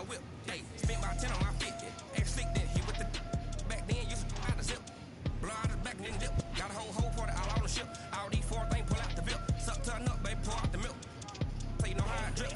$100 whip. Hey, spent about 10 on my 50. Ex slick then hit with the back then used to out the zip. Blow out his back and then dip. Got a whole party all on the ship. All these four things pull out the VIP. Suck turn up, baby, pour out the milk. So you know how I drip.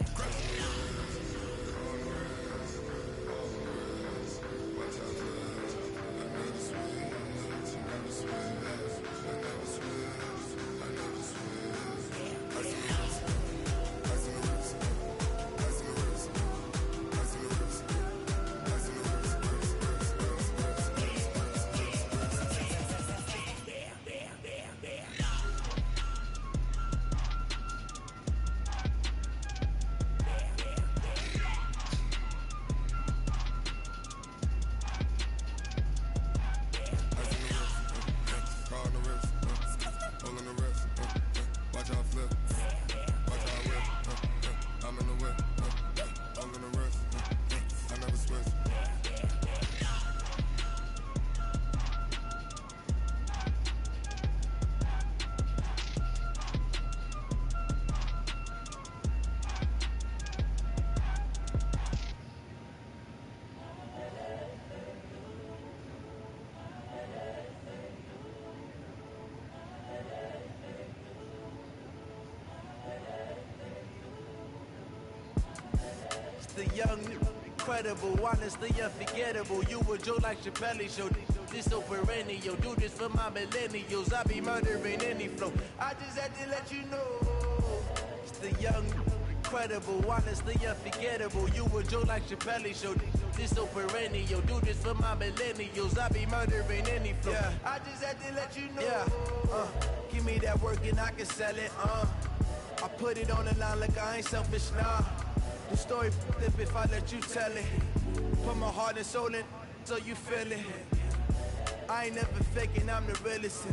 The young, incredible, honestly unforgettable. You a joke like Chappelle Show. This so perennial. Do this for my millennials. I be murdering any flow. I just had to let you know. It's the young, incredible, honestly unforgettable. You a joke like Chappelle Show. This so perennial. Do this for my millennials. I be murdering any flow. Yeah. I just had to let you know. Yeah. Give me that work and I can sell it. I put it on the line like I ain't selfish, nah. The story flip if I let you tell it. Put my heart and soul in so you feel it. I ain't never faking, I'm the realest.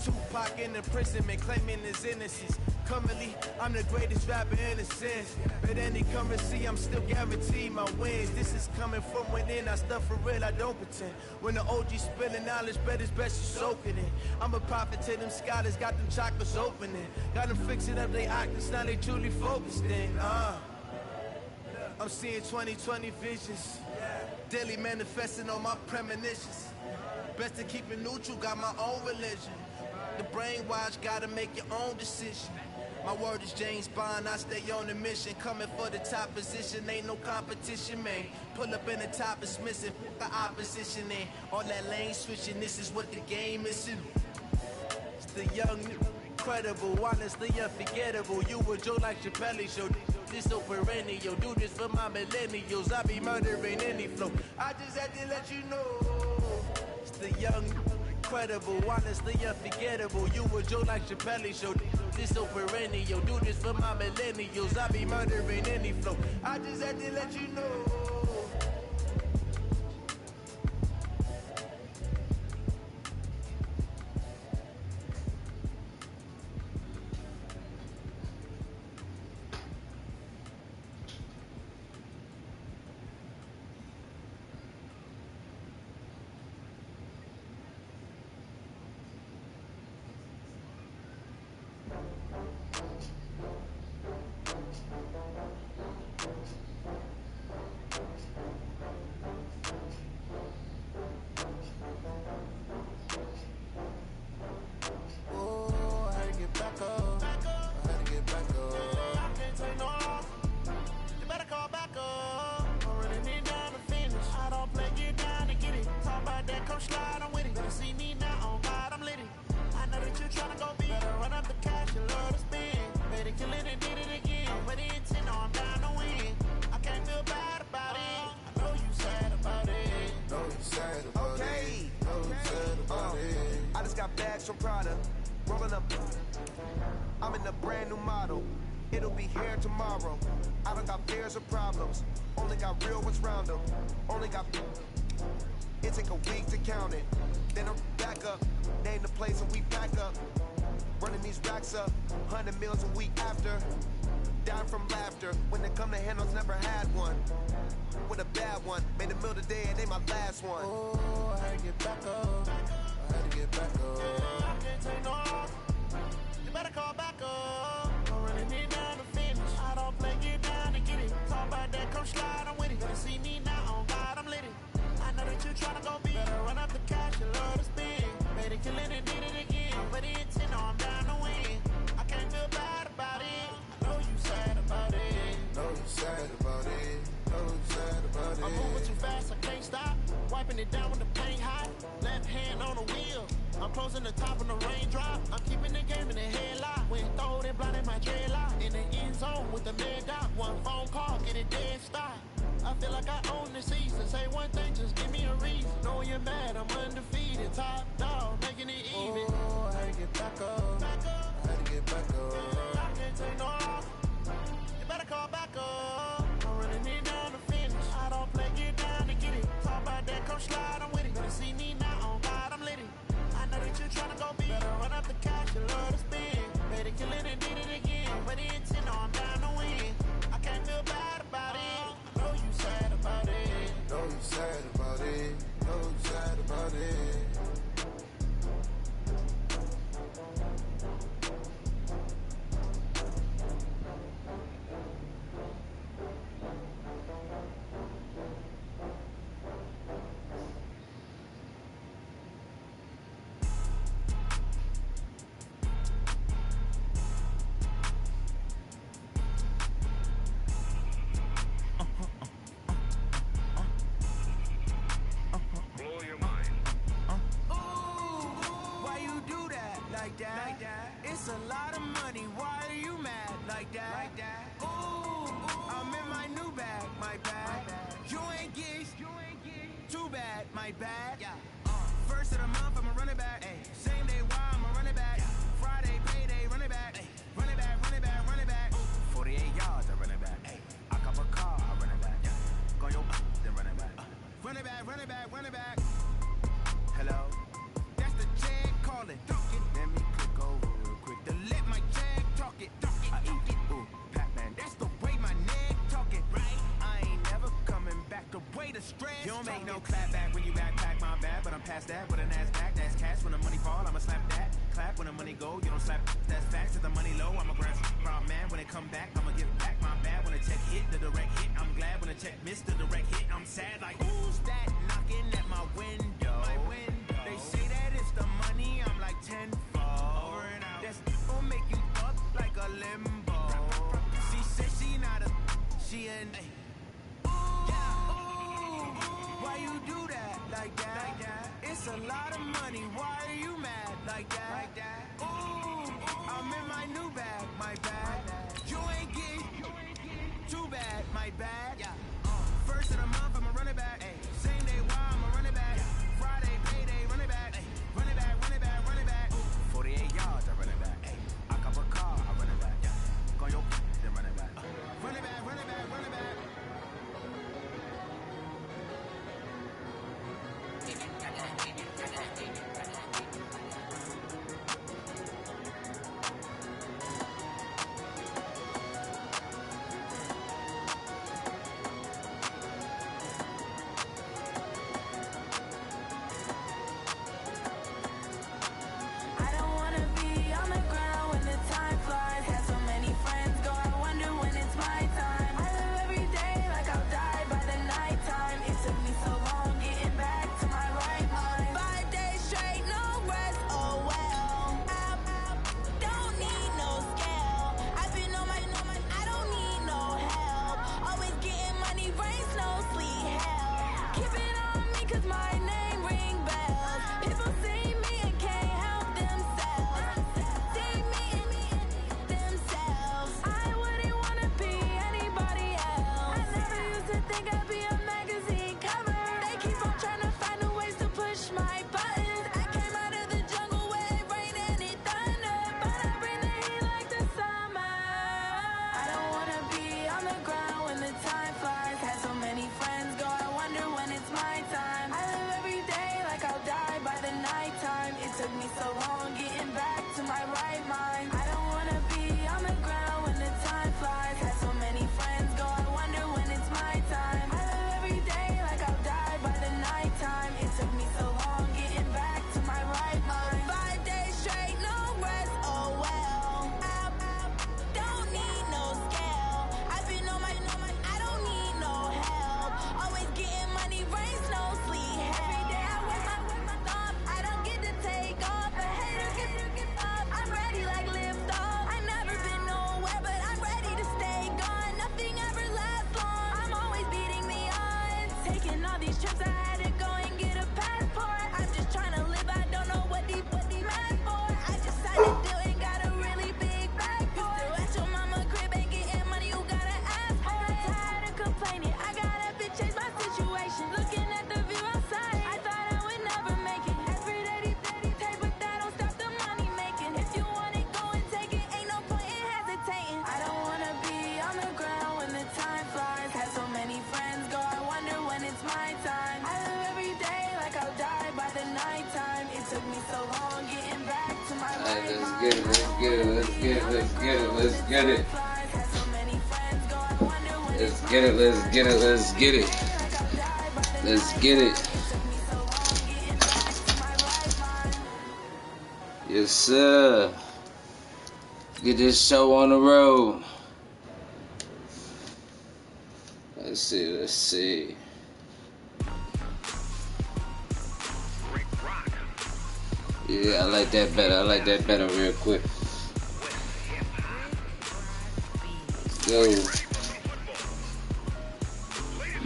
Tupac in imprisonment, claiming his innocence. Currently, I'm the greatest rapper in a sense. But any currency, I'm still guaranteed my wins. This is coming from within, I stuff for real, I don't pretend. When the OG spilling knowledge, bet it's best you soak it in. I'm a prophet to them scholars, got them chakras opening. Got them fixing up they octaves, now they truly focused in. I'm seeing 2020 visions, daily manifesting on my premonitions. Best to keep it neutral, got my own religion. The brainwash, gotta make your own decision. My word is James Bond, I stay on a mission. Coming for the top position, ain't no competition, man. Pull up in the top, it's missing, the opposition in. All that lane switching, this is what the game is. It's the young, incredible, honestly unforgettable. You a joke like Chappelle Show. This so perennial. Do this for my millennials. I be murdering any flow. I just had to let you know. It's the young, incredible, honestly unforgettable. You a joke like Chappelle Show. This so perennial. Do this for my millennials. I be murdering any flow. I just had to let you know. From Prada, rolling up. I'm in a brand new model. It'll be here tomorrow. I don't got fears or problems. Only got real ones round them. Only got. It take a week to count it. Then I'm back up. Name the place and we back up. Running these racks up. 100 meals a week after. Dying from laughter. When they come to handles, never had one. With a bad one. Made a meal today and they my last one. Oh, I had to get back up. I had to get back up. I can't take no loss. You better call back up. I'm running it down to finish. I don't play, get down and get it. Talk about that, come slide, I'm with it. Better see me it down when the paint hot. Left hand on the wheel. I'm closing the top when the raindrop. I'm keeping the game in the headlock. When throwed and blinded my dreadlock. In the end zone with the mad dot. One phone call, get it dead stop. I feel like I own the season. Say one thing, just give me a reason. Know you're mad, I'm undefeated. Top dog, making it even. Oh, I had to get back up. Back up. I had to get back up. I can't take no off. You better call back up. I'm running it down to finish. I don't play, get down to get it. Talk about that, come slide, I'm with it. Better see me now, on God, I'm lit it. I know that you're trying to go big. Better run up the cash, you love to spin. Better kill it and did it again. But the intent, no, I'm down to win. I can't feel bad about it. I know you sad about it. Know you sad about it. Know you sad about it. It's a lot of money, why are you mad like that? Ooh, I'm in my new bag, my bag. You ain't geeks, too bad, my bad. First of the month, I'ma run it back. Same day, why I'ma run it back. Friday, payday, run it back. Run it back, run it back, run it back. 48 yards, I run it back. I cop a car, I run it back. Go your then run it back. Run it back, run it back, run it back. Hello? That's the check calling. Let me click over real quick to let my check talk it. I eat it, ooh, Pac-Man. That's the way my neck talking, right? I ain't never coming back the way the stress. You don't make no clap back when you backpack my bag, but I'm past that with an ass back. That's cash when the money fall, I'ma slap that. Clap when the money go, you don't slap. That's facts. If the money low, I'ma grab round man. When it come back, I'ma give back my bad. When the check hit, the direct hit. I'm glad when the check missed the direct hit. I'm sad like who's that knocking at my window? They say that it's the money, I'm like 10-fold. Over and out. That's gon' make you up like a limbo. She said she not a, she an. Why you do that like that? It's a lot of money, why are you mad like that? Ooh, I'm in my new bag, my bad. You ain't get too bad, my bad. First of the month, I'ma run it back. Same day, why I'ma run it back. Friday, payday, run it back. Run it back, run it back, run it back. 48 yards, I run it back. I cop a car, I run it back. Go your then run it back. Run it back, run it back, run it back. Alright, let's get it, let's get it, let's get it, let's get it, let's get it. Let's get it, let's get it, let's get it. Let's get it. Yes, sir. Get this show on the road. Let's see, let's see. Yeah, I like that better. I like that better real quick. Let's go.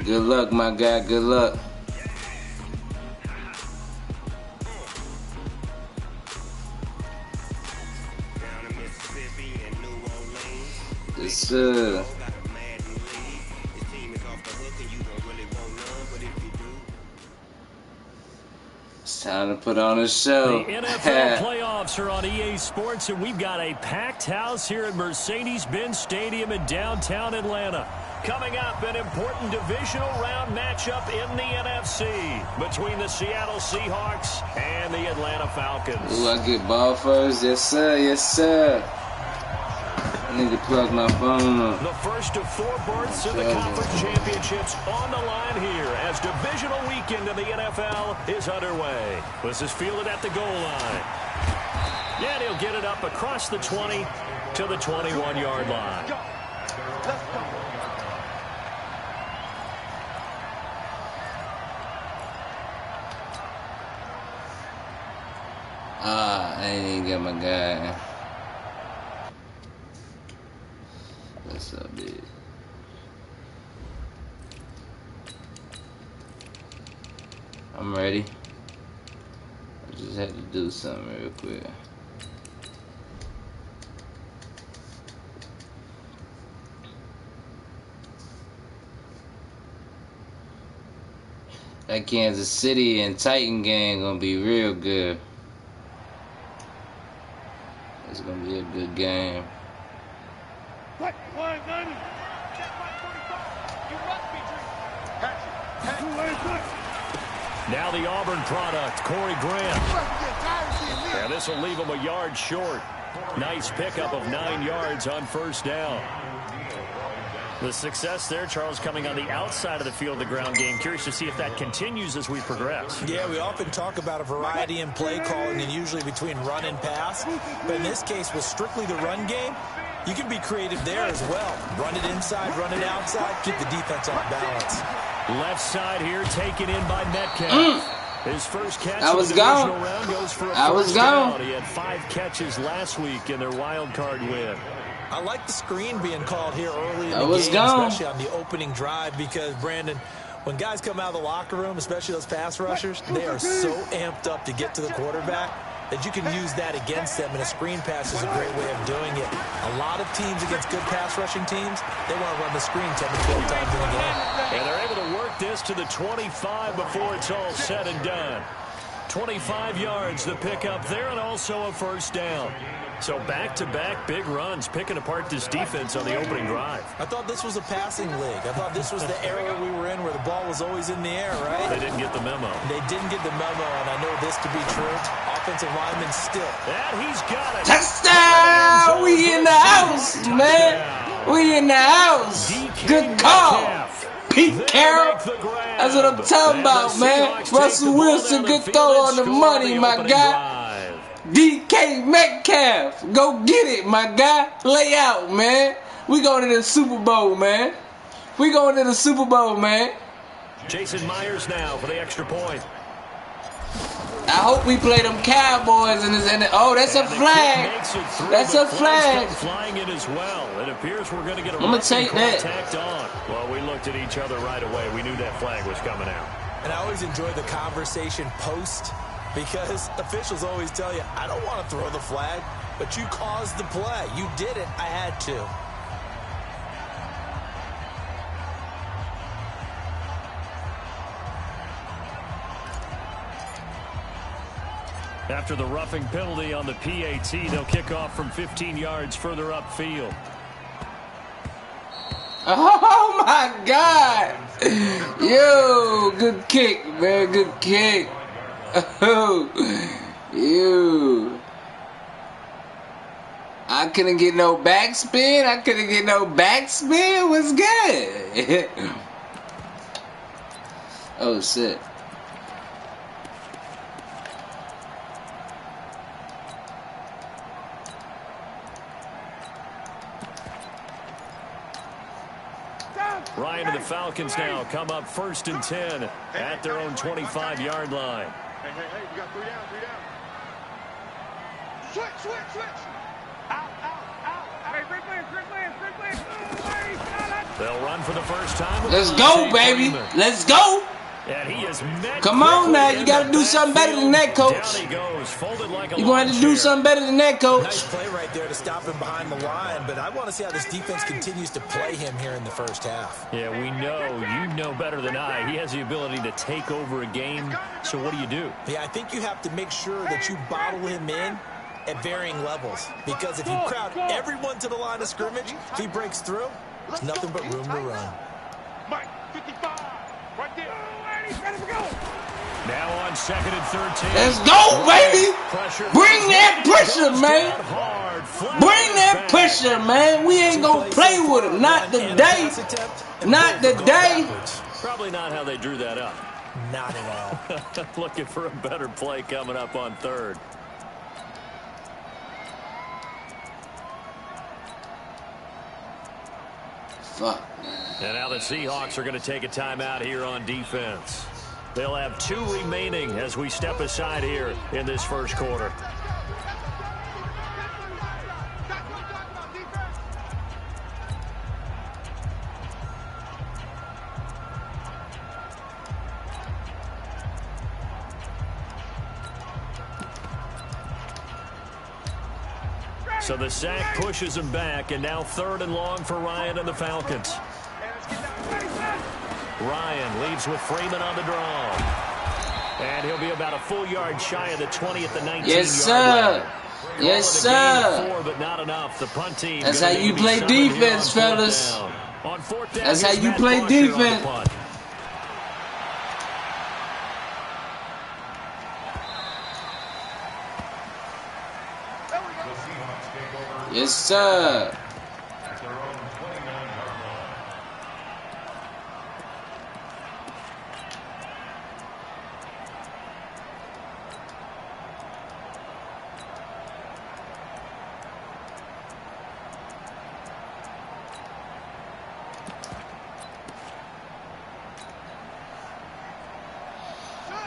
Good luck, my guy. Good luck. Yes, sir. It's time to put on a show. The NFL playoffs are on EA Sports, and we've got a packed house here at Mercedes-Benz Stadium in downtown Atlanta. Coming up, an important divisional round matchup in the NFC between the Seattle Seahawks and the Atlanta Falcons. Ooh, I get ball first? Yes, sir. Yes, sir. I need to plug my phone up. The first of 4 berths in the conference championships on the line here as divisional weekend in the NFL is underway. This is fielded at the goal line. Yeah, he'll get it up across the 20 to the 21-yard line. Let's go. I ain't even get my guy. What's up, dude? I'm ready. I just had to do something real quick. That Kansas City and Titan game gonna be real good. It's gonna be a good game. Now the Auburn product, Corey Grant. Yeah, this will leave him a yard short. Nice pickup of 9 yards on first down. The success there, Charles, coming on the outside of the field, the ground game. Curious to see if that continues as we progress. Yeah, we often talk about a variety in play calling and usually between run and pass. But in this case, with strictly the run game, you can be creative there as well. Run it inside, run it outside, keep the defense on balance. Left side here taken in by Metcalf. His first catch I was in the divisional gone. round goes for a I was first gone. down. He had 5 catches last week in their wild card win. I like the screen being called here early in I the was game, gone. especially on the opening drive, because, Brandon, when guys come out of the locker room, especially those pass rushers, they are so amped up to get to the quarterback that you can use that against them, and a screen pass is a great way of doing it. A lot of teams against good pass rushing teams, they want to run the screen 10 to 12 times in a game. And they're able to work this to the 25 before it's all said and done. 25 yards, the pickup there, and also a first down. So back-to-back big runs, picking apart this defense on the opening drive. I thought this was a passing league. I thought this was the era we were in where the ball was always in the air, right? They didn't get the memo. They didn't get the memo, and I know this to be true. Offensive lineman still. And he's got it. Touchdown! We in the house, man. We in the house. Good call. Pete Carroll. That's what I'm talking about, man. Russell Wilson, good throw on the money, my guy. DK Metcalf, go get it, my guy. Lay out, man. We going to the Super Bowl, man. We going to the Super Bowl, man. Jason Myers now for the extra point. I hope we play them Cowboys in this. Oh, that's a flag. That's a flag. Flying in as well. It appears we're going to get a I'm gonna take that. tacked on. Well, we looked at each other right away. We knew that flag was coming out. And I always enjoy the conversation post, because officials always tell you, I don't want to throw the flag, but you caused the play. You did it. I had to. After the roughing penalty on the PAT, they'll kick off from 15 yards further upfield. Oh, my God. Yo, good kick, man. Good kick. Oh, you. I couldn't get no backspin. I couldn't get no backspin. What's good? Oh, shit. Ryan and the Falcons now come up 1st and 10 at their own 25-yard line. Hey, we got 3 down, 3 down. Switch. Out. They'll run for the first time. Let's go, baby. Let's go. And he is met. Come on now. You got to do something better than that, coach. Down he goes, folded like a You're going to have to do something better than that, coach. Nice play right there to stop him behind the line, but I want to see how this defense continues to play him here in the first half. Yeah, we know. You know better than I. He has the ability to take over a game. So what do? Yeah, I think you have to make sure that you bottle him in at varying levels, because if you crowd everyone to the line of scrimmage, if he breaks through, there's nothing but room to run. Mike, 55, right there. Now on 2nd and 13. Let's go, baby. Bring that pressure, man. Bring that pressure, man. We ain't going to play with him. Not today. Not today. Probably not how they drew that up. Not at all. Looking for a better play coming up on 3rd. Fuck. And now the Seahawks are going to take a timeout here on defense. They'll have 2 remaining as we step aside here in this first quarter. So the sack pushes him back, and now 3rd and long for Ryan and the Falcons. Ryan leaves with Freeman on the draw. And he'll be about a full yard shy of the 20 at the 19-yard line. Yes, sir. Yes, sir. 4, but not enough. The punt team. That's how you play defense, fellas. On 4th down, That's how you play defense. Yes, sir.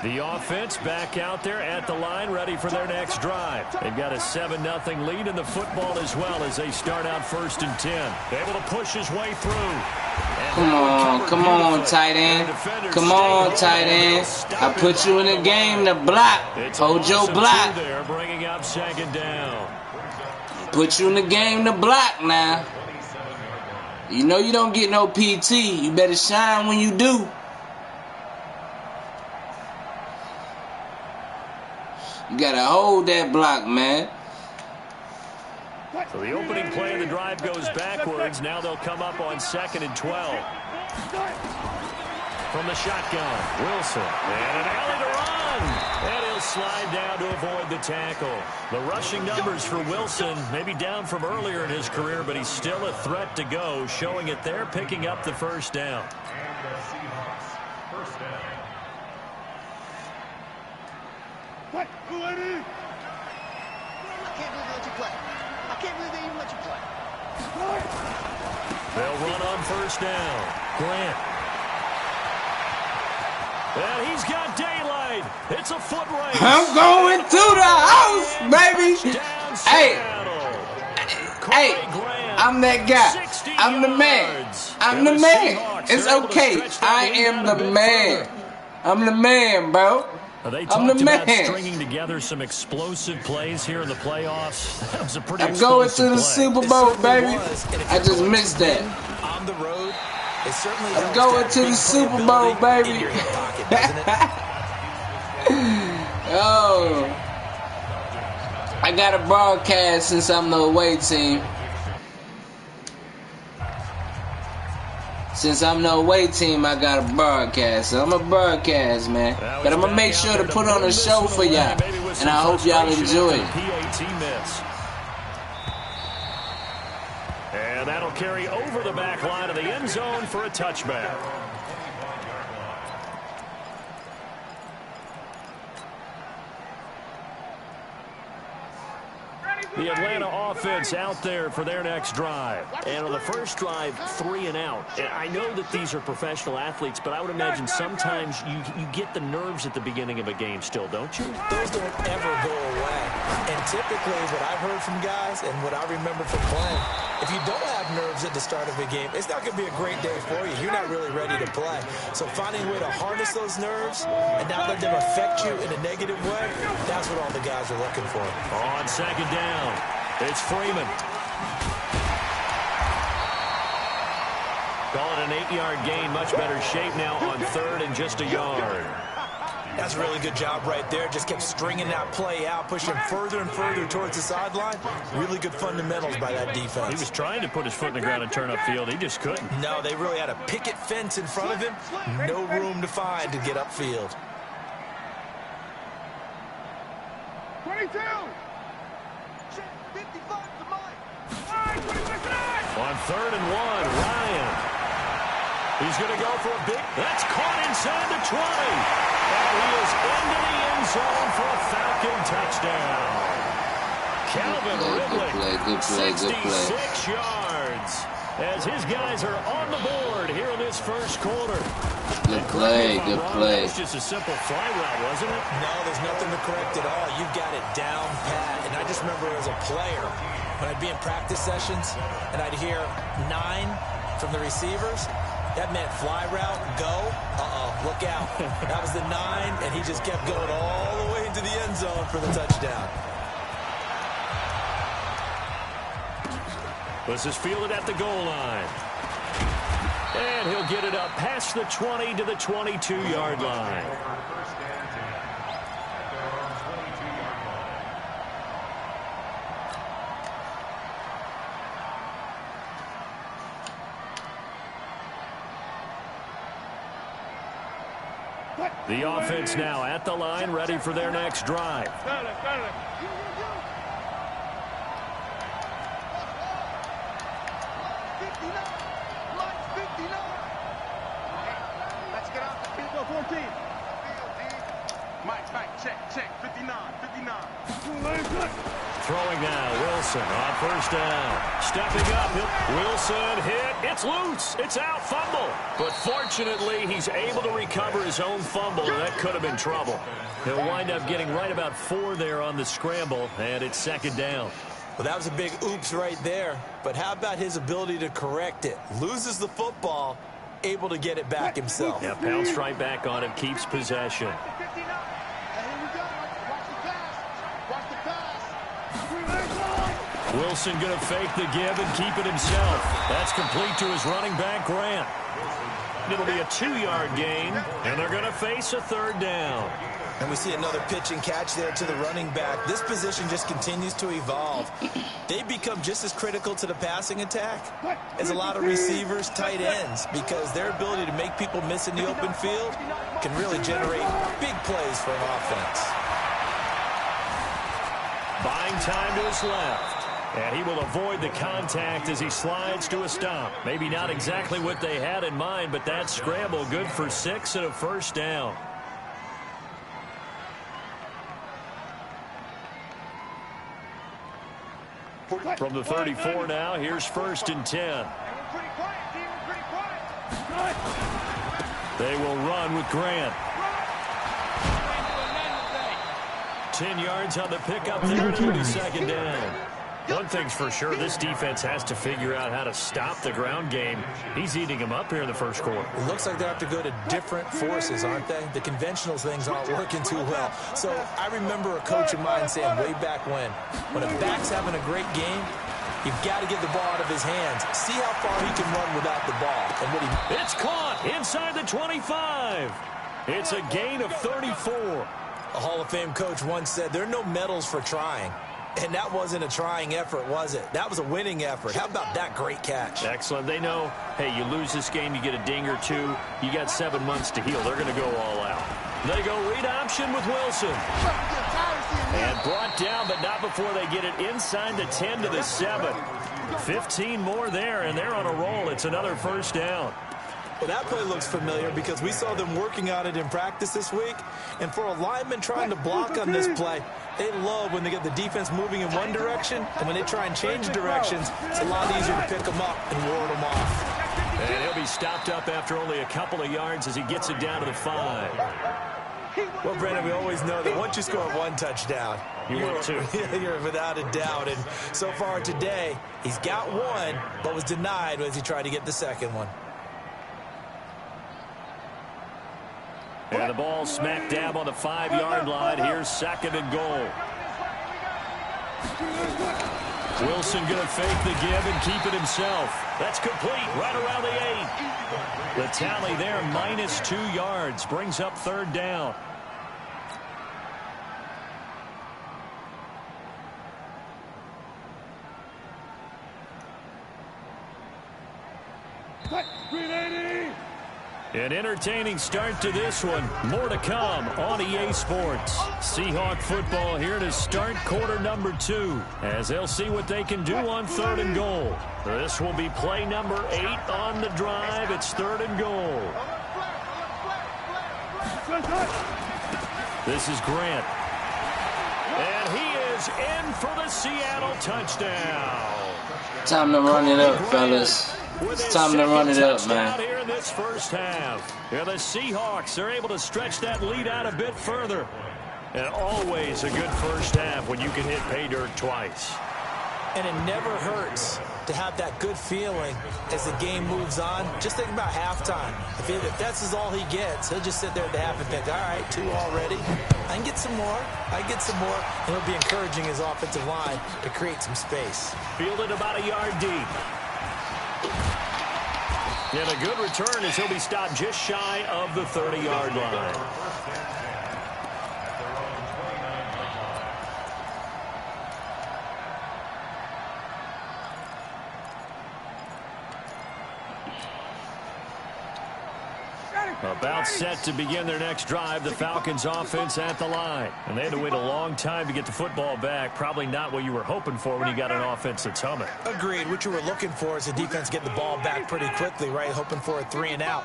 The offense back out there at the line, ready for their next drive. They've got a 7-0 lead in the football as well as they start out 1st and 10. Able to push his way through. Come on, tight end. Come on, tight end. I put you in the game to block. Hold your block. There, bringing up 2nd down. Put you in the game to block now. You know you don't get no PT. You better shine when you do. You gotta hold that block, man. So the opening play of the drive goes backwards. Now they'll come up on 2nd and 12. From the shotgun, Wilson. And an alley to run. And he'll slide down to avoid the tackle. The rushing numbers for Wilson, maybe down from earlier in his career, but he's still a threat to go, showing it there, picking up the 1st down. What? Who let in? I can't believe they let you play. I can't believe they even let you play. They'll run on 1st down. Grant. And he's got daylight. It's a foot race. I'm going to the house, baby. Hey, I'm that guy. I'm the man. I'm the man. It's okay. I am the man. I'm the man, bro. They I'm the talked about man. stringing together some explosive plays here in the playoffs. That was a pretty I'm going to the play. Super Bowl, baby. I just missed that. On the road, it certainly I'm going to the Super Bowl, baby. Oh, I got a broadcast since I'm the away team. Since I'm the away team, I got a broadcast. So I'm a broadcast, man. But I'm going to make sure to put on a show for y'all. And I hope y'all enjoy it. carry over the back line of the end zone for a touchback. The Atlanta offense out there for their next drive. And on the first drive, 3 and out. And I know that these are professional athletes, but I would imagine sometimes you get the nerves at the beginning of a game still, don't you? Those don't ever go away. And typically what I've heard from guys and what I remember from playing, if you don't have nerves at the start of a game, it's not going to be a great day for you. You're not really ready to play. So finding a way to harness those nerves and not let them affect you in a negative way, that's what all the guys are looking for. On second down, it's Freeman. Call it an 8-yard gain. Much better shape now on third and just a yard. That's a really good job right there. Just kept stringing that play out, pushing further and further towards the sideline. Really good fundamentals by that defense. He was trying to put his foot in the ground and turn upfield. He just couldn't. No, they really had a picket fence in front of him. No room to find to get upfield. 22. On third and 1, Ryan. He's going to go for a big. That's caught inside the 20. And he is into the end zone for a Falcon touchdown. Calvin Ridley, 66 yards. As his guys are on the board here in this first quarter. Good play, good play. It's just a simple fly route, wasn't it? No, there's nothing to correct at all. You've got it down pat. And I just remember as a player, when I'd be in practice sessions and I'd hear 9 from the receivers, that meant fly route, go, look out. That was the 9, and he just kept going all the way into the end zone for the touchdown. This is fielded at the goal line. And he'll get it up past the 20 to the 22-yard line. The offense now at the line, ready for their next drive. Throwing now, Wilson on first down. Stepping up, Wilson hit. It's loose. It's out, fumble. But fortunately, he's able to recover his own fumble, and that could have been trouble. He'll wind up getting right about 4 there on the scramble, and it's second down. Well, that was a big oops right there. But how about his ability to correct it? Loses the football, able to get it back himself. Yeah, pounced right back on him, keeps possession. Wilson going to fake the give and keep it himself. That's complete to his running back, Grant. It'll be a 2-yard gain, and they're going to face a third down. And we see another pitch and catch there to the running back. This position just continues to evolve. They've become just as critical to the passing attack as a lot of receivers, tight ends, because their ability to make people miss in the open field can really generate big plays for an offense. Buying time to his left. And he will avoid the contact as he slides to a stop. Maybe not exactly what they had in mind, but that scramble good for 6 and a first down. From the 34 now, here's first and 10. They will run with Grant. 10 yards on the pickup there to the second down. One thing's for sure, this defense has to figure out how to stop the ground game. He's eating them up here in the first quarter. It looks like they have to go to different forces, aren't they? The conventional things aren't working too well. So I remember a coach of mine saying way back when a back's having a great game, you've got to get the ball out of his hands. See how far he can run without the ball. And it's caught inside the 25. It's a gain of 34. A Hall of Fame coach once said there are no medals for trying. And that wasn't a trying effort, was it? That was a winning effort. How about that great catch? Excellent. They know, hey, you lose this game, you get a ding or 2. You got 7 months to heal. They're going to go all out. They go read option with Wilson. And brought down, but not before they get it inside the 10 to the 7. 15 more there, and they're on a roll. It's another first down. Well, that play looks familiar because we saw them working on it in practice this week. And for a lineman trying to block on this play, they love when they get the defense moving in one direction, and when they try and change directions, it's a lot easier to pick them up and ward them off. And he'll be stopped up after only a couple of yards as he gets it down to the 5. Well, Brandon, we always know that once you score one touchdown, you're without a doubt. And so far today, he's got one, but was denied as he tried to get the second one. And the ball smack dab on the 5-yard line. Here's 2nd and goal. Wilson going to fake the give and keep it himself. That's complete right around the 8. The tally there, minus 2 yards, brings up 3rd down. An entertaining start to this one. More to come on EA Sports. Seahawk football here to start quarter number 2 as they'll see what they can do on 3rd and goal. This will be play number 8 on the drive. It's 3rd and goal. This is Grant. And he is in for the Seattle touchdown. Time to run it up, fellas. It's time to run it up, man. Here in this first half. Yeah, the Seahawks are able to stretch that lead out a bit further. And always a good first half when you can hit pay dirt twice. And it never hurts to have that good feeling as the game moves on. Just think about halftime. If that's all he gets, he'll just sit there at the half and think, all right, 2 already. I can get some more. I can get some more. And he'll be encouraging his offensive line to create some space. Fielded about a yard deep. And a good return as he'll be stopped just shy of the 30-yard line. About set to begin their next drive, the Falcons offense at the line. And they had to wait a long time to get the football back. Probably not what you were hoping for when you got an offense that's humming. Agreed. What you were looking for is the defense get the ball back pretty quickly, right? Hoping for a 3 and out.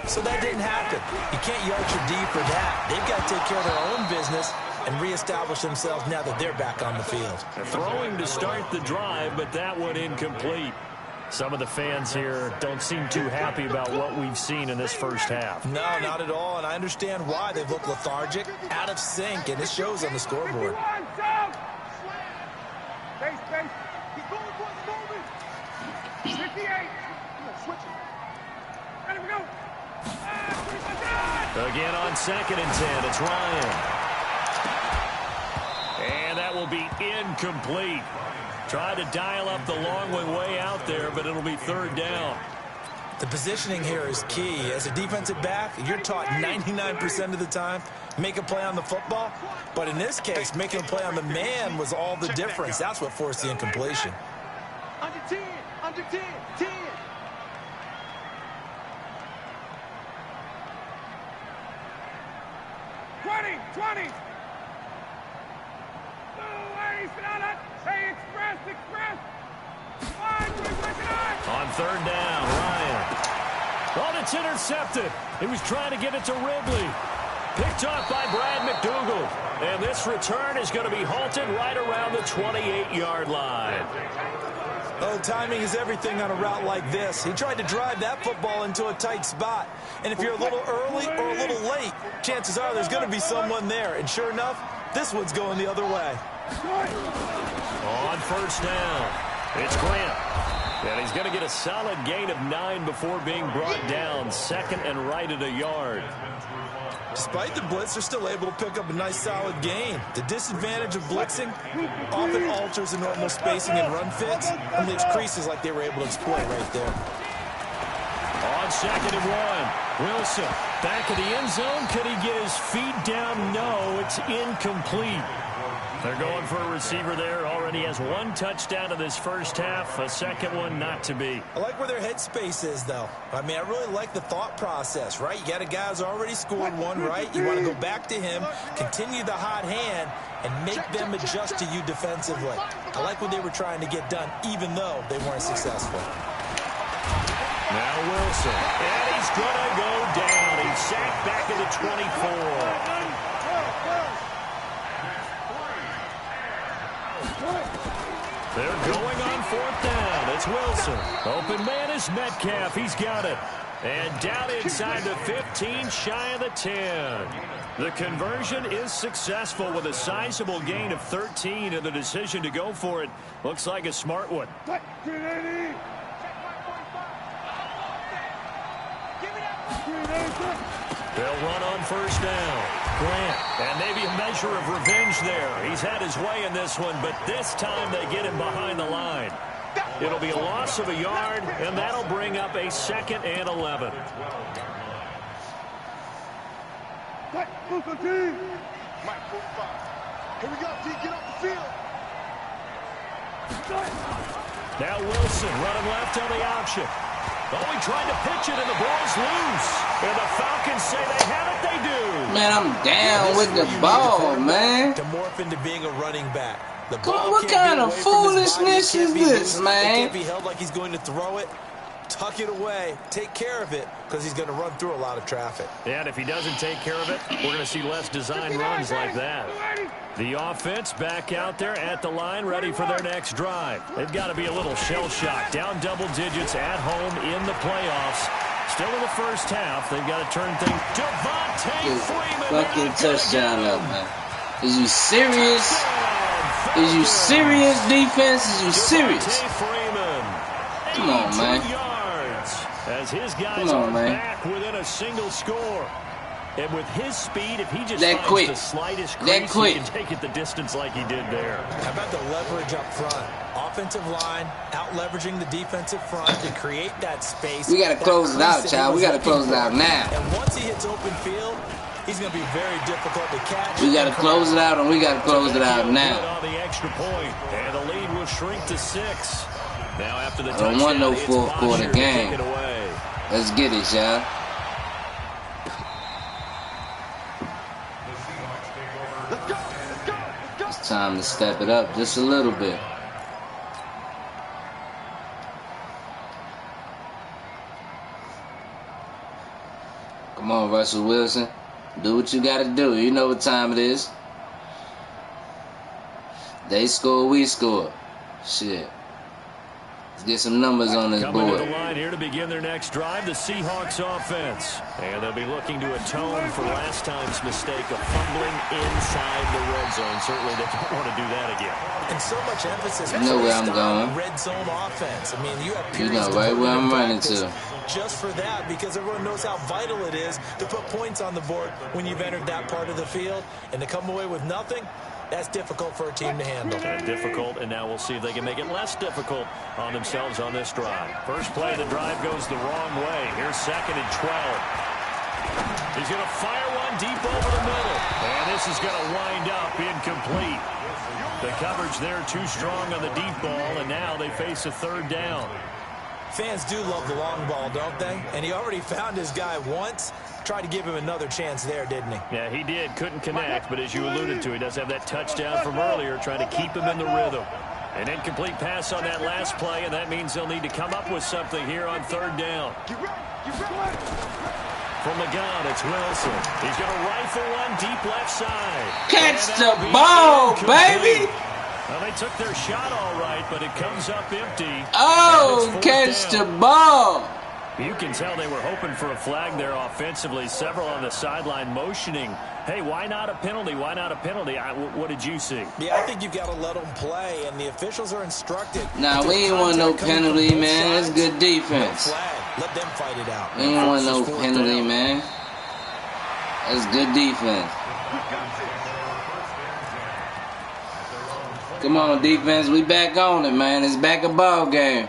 So that didn't happen. You can't yard your D for that. They've got to take care of their own business and reestablish themselves now that they're back on the field. Throwing to start the drive, but that one incomplete. Some of the fans here don't seem too happy about what we've seen in this first half. No, not at all, and I understand why. They've looked lethargic, out of sync, and it shows on the scoreboard. Space. Keep going towards the movement. 58. Switch it. Ready, we go. Again on 2nd and 10, it's Ryan. And that will be incomplete. Try to dial up the long one way out there, but it'll be 3rd down. The positioning here is key. As a defensive back, you're taught 99% of the time, make a play on the football. But in this case, making a play on the man was all the difference. That's what forced the incompletion. Under 10. 10. 20. Hey, express. On 3rd down, Ryan. Oh, it's intercepted. He was trying to get it to Ridley. Picked off by Brad McDougal. And this return is going to be halted right around the 28-yard line. Oh, timing is everything on a route like this. He tried to drive that football into a tight spot. And if you're a little early or a little late, chances are there's going to be someone there. And sure enough, this one's going the other way. On 1st down, it's Grant. And he's going to get a solid gain of 9 before being brought down. 2nd and right at a yard. Despite the blitz, they're still able to pick up a nice solid gain. The disadvantage of blitzing often alters the normal spacing and run fits and leaves creases like they were able to exploit right there. On 2nd and 1. Wilson back in the end zone. Could he get his feet down? No, it's incomplete. They're going for a receiver there. Already has 1 touchdown in this first half. A second one not to be. I like where their headspace is, though. I mean, I really like the thought process, right? You got a guy who's already scored 1, right? You want to go back to him, continue the hot hand, and make them adjust to you defensively. I like what they were trying to get done, even though they weren't successful. Now Wilson, and he's going to go down. He's sacked back at the 24. They're going on 4th down. It's Wilson. Open man is Metcalf. He's got it. And down inside the 15, shy of the 10. The conversion is successful with a sizable gain of 13, and the decision to go for it looks like a smart one. They'll run on 1st down. Grant, and maybe a measure of revenge there. He's had his way in this one, but this time they get him behind the line. It'll be a loss of a yard, and that'll bring up a 2nd and 11. Here we go, T. Get off the field. Now Wilson running left on the option. Oh, he tried to pitch it, and the ball's loose. And the Falcons say they have it. They do. Man, I'm down with the ball, man. To morph into being a running back. The Come ball on, what can't kind be of away from his body. foolishness It can't is be this, loose. It man? can't be held like he's going to throw it. Tuck it away. Take care of it, because he's going to run through a lot of traffic. And if he doesn't take care of it, we're going to see less design runs like that. The offense back out there at the line, ready for their next drive. They've got to be a little shell-shocked. Down double digits at home in the playoffs. Still in the first half. They've got to turn things. Devontae Freeman. Fucking touchdown up, man. Is you serious? Is you serious, defense? Is you serious? Come on, man. As his guys are back within a single score. And with his speed, if he just finds the slightest crease, he can take it the distance like he did there. How about the leverage up front? Offensive line, out-leveraging the defensive front to create that space. We got to close it out, child. We got to close it out now. And once he hits open field, he's going to be very difficult to catch. We got to close it out, and we got to close it out now. On the extra point, and the lead will shrink to 6. Now after the I don't want no 4th quarter game. Let's get it, y'all. It's time to step it up just a little bit. Come on, Russell Wilson. Do what you got to do. You know what time it is. They score, we score. Shit. Let's get some numbers on this board. board. Coming to the line here to begin their next drive, the Seahawks offense. And they'll be looking to atone for last time's mistake of fumbling inside the red zone. Certainly they don't want to do that again. And so much emphasis you know where I'm going. Red zone offense. I mean, you have you know right where I'm running to. Just for that, because everyone knows how vital it is to put points on the board when you've entered that part of the field. And to come away with nothing, that's difficult for a team to handle. Difficult, and now we'll see if they can make it less difficult on themselves on this drive. First play of the drive goes the wrong way. Here's 2nd and 12. He's going to fire one deep over the middle. And this is going to wind up incomplete. The coverage there too strong on the deep ball, and now they face a 3rd down. Fans do love the long ball, don't they? And he already found his guy once. Tried to give him another chance there, didn't he? Yeah, he did. Couldn't connect, but as you alluded to, he does have that touchdown from earlier, trying to keep him in the rhythm. An incomplete pass on that last play, and that means they'll need to come up with something here on 3rd down. From the gun, it's Wilson. He's going to rifle one deep left side. Catch the ball, baby! Well, they took their shot all right, but it comes up empty. Oh, catch the ball! You can tell they were hoping for a flag there offensively. Several on the sideline motioning, hey, why not a penalty? Why not a penalty? What did you see? Yeah, I think you've got to let them play, and the officials are instructed. Nah, we ain't want no penalty, man. That's good defense. No flag. Let them fight it out. We ain't want no penalty, man. That's good defense. Come on, defense. We back on it, man. It's back a ball game.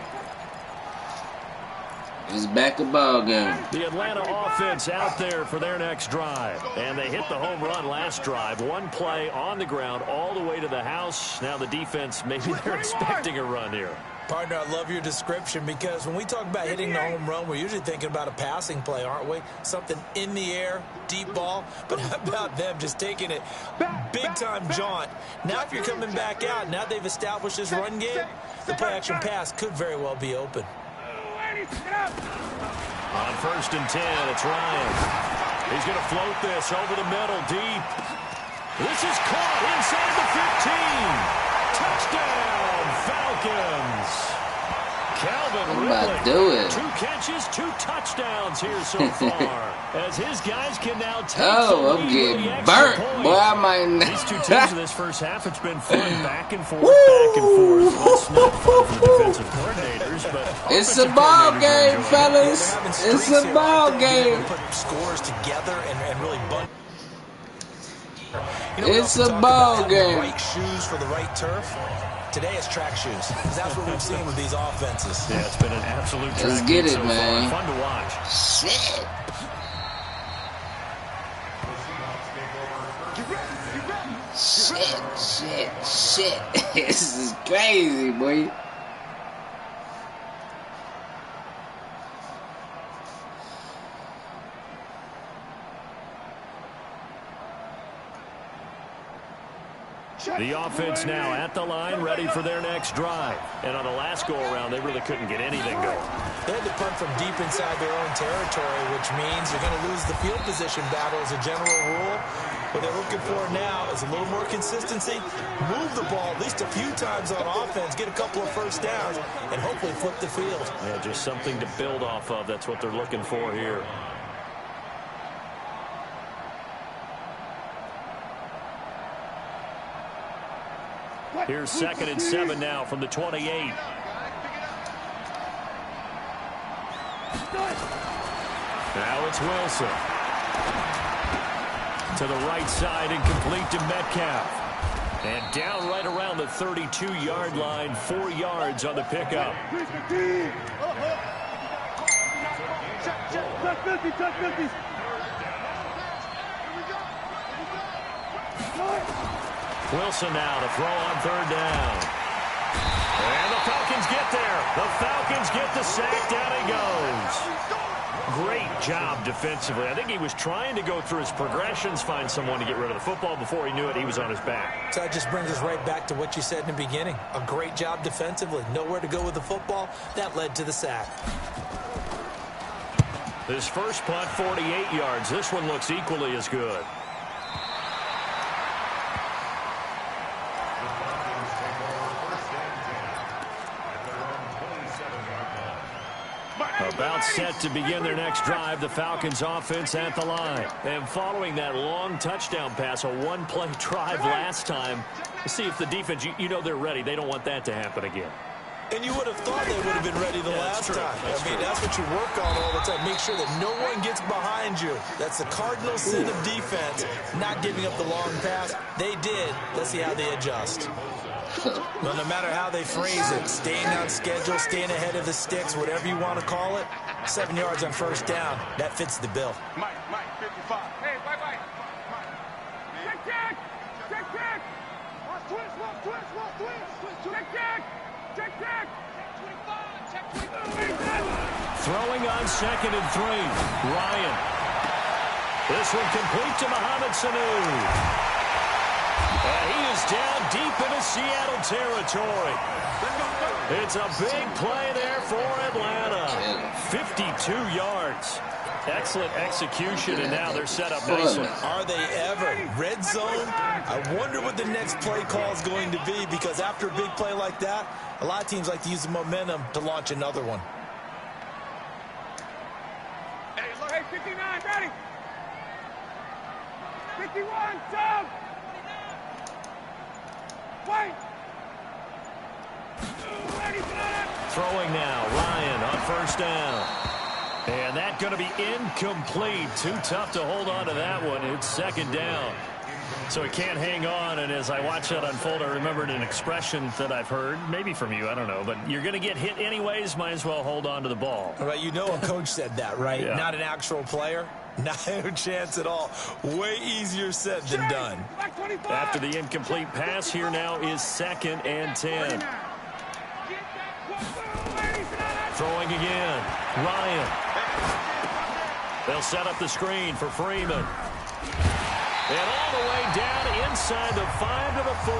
It's back to ball game. The Atlanta offense out there for their next drive. And they hit the home run last drive. One play on the ground all the way to the house. Now the defense, maybe they're expecting a run here. Partner, I love your description because when we talk about hitting the home run, we're usually thinking about a passing play, aren't we? Something in the air, deep ball. But how about them just taking it big-time jaunt? Now if you're coming back out, now they've established this run game, the play-action pass could very well be open. On 1st and 10, it's Ryan. He's going to float this over the middle, deep. This is caught inside the 15. Touchdown, Falcons. Calvin Ridley, 2 catches, 2 touchdowns here so far. As his guys can now take I'm getting burnt. Boy, I might These two teams in this first half, it's been fun, back and forth, back and forth. Well, it's not fun for the defensive coordinators, but it's a ball game, fellas. It's a ball game. Put scores together and really bunt. It's a ball game. Right shoes for the right turf. Today it's track shoes. That's what we've seen with these offenses. Yeah, it's been an absolute track. Let's get it, so man. Fun to watch. Shit. Shit. This is crazy, boy. The offense now at the line, ready for their next drive. And on the last go-around, they really couldn't get anything going. They had to punt from deep inside their own territory, which means you're going to lose the field position battle as a general rule. What they're looking for now is a little more consistency, move the ball at least a few times on offense, get a couple of first downs, and hopefully flip the field. Yeah, just something to build off of. That's what they're looking for here. Here's 2nd and 7 now from the 28. Now it's Wilson. To the right side and complete to Metcalf. And down right around the 32-yard line, 4 yards on the pickup. Wilson now to throw on 3rd down. And the Falcons get there. The Falcons get the sack. Down he goes. Great job defensively. I think he was trying to go through his progressions, find someone to get rid of the football. Before he knew it, he was on his back. So that just brings us right back to what you said in the beginning. A great job defensively. Nowhere to go with the football. That led to the sack. This first punt, 48 yards. This one looks equally as good. About set to begin their next drive, the Falcons offense at the line. And following that long touchdown pass, a one-play drive last time, see if the defense, you know they're ready. They don't want that to happen again. And you would have thought they would have been ready the last time. I mean, that's what you work on all the time. Make sure that no one gets behind you. That's the cardinal sin of defense, not giving up the long pass. They did. Let's see how they adjust. Well, no matter how they phrase it, staying on schedule, staying ahead of the sticks, whatever you want to call it, 7 yards on 1st down, that fits the bill. Mike, 55. Hey, Mike. Check. Watch twist. Check. 25. Throwing on 2nd and 3. Ryan. This one complete to Mohamed Sanu. And he is down deep into Seattle territory. It's a big play there for Atlanta. 52 yards. Excellent execution, and now they're set up nicely. Are they ever? Red zone? I wonder what the next play call is going to be, because after a big play like that, a lot of teams like to use the momentum to launch another one. Hey, 59, ready. 51, down. Wait. Throwing now, Ryan on 1st down. And that's going to be incomplete. Too tough to hold on to that one. It's 2nd down. So he can't hang on, and as I watch that unfold, I remembered an expression that I've heard, maybe from you, I don't know, but you're going to get hit anyways, might as well hold on to the ball. Right, you know a coach said that, right? Yeah. Not an actual player. No chance at all. Way easier said than done. After the incomplete pass, here now is 2nd and 10. Throwing again. Ryan. They'll set up the screen for Freeman. And all the way down inside the 5 to the 4.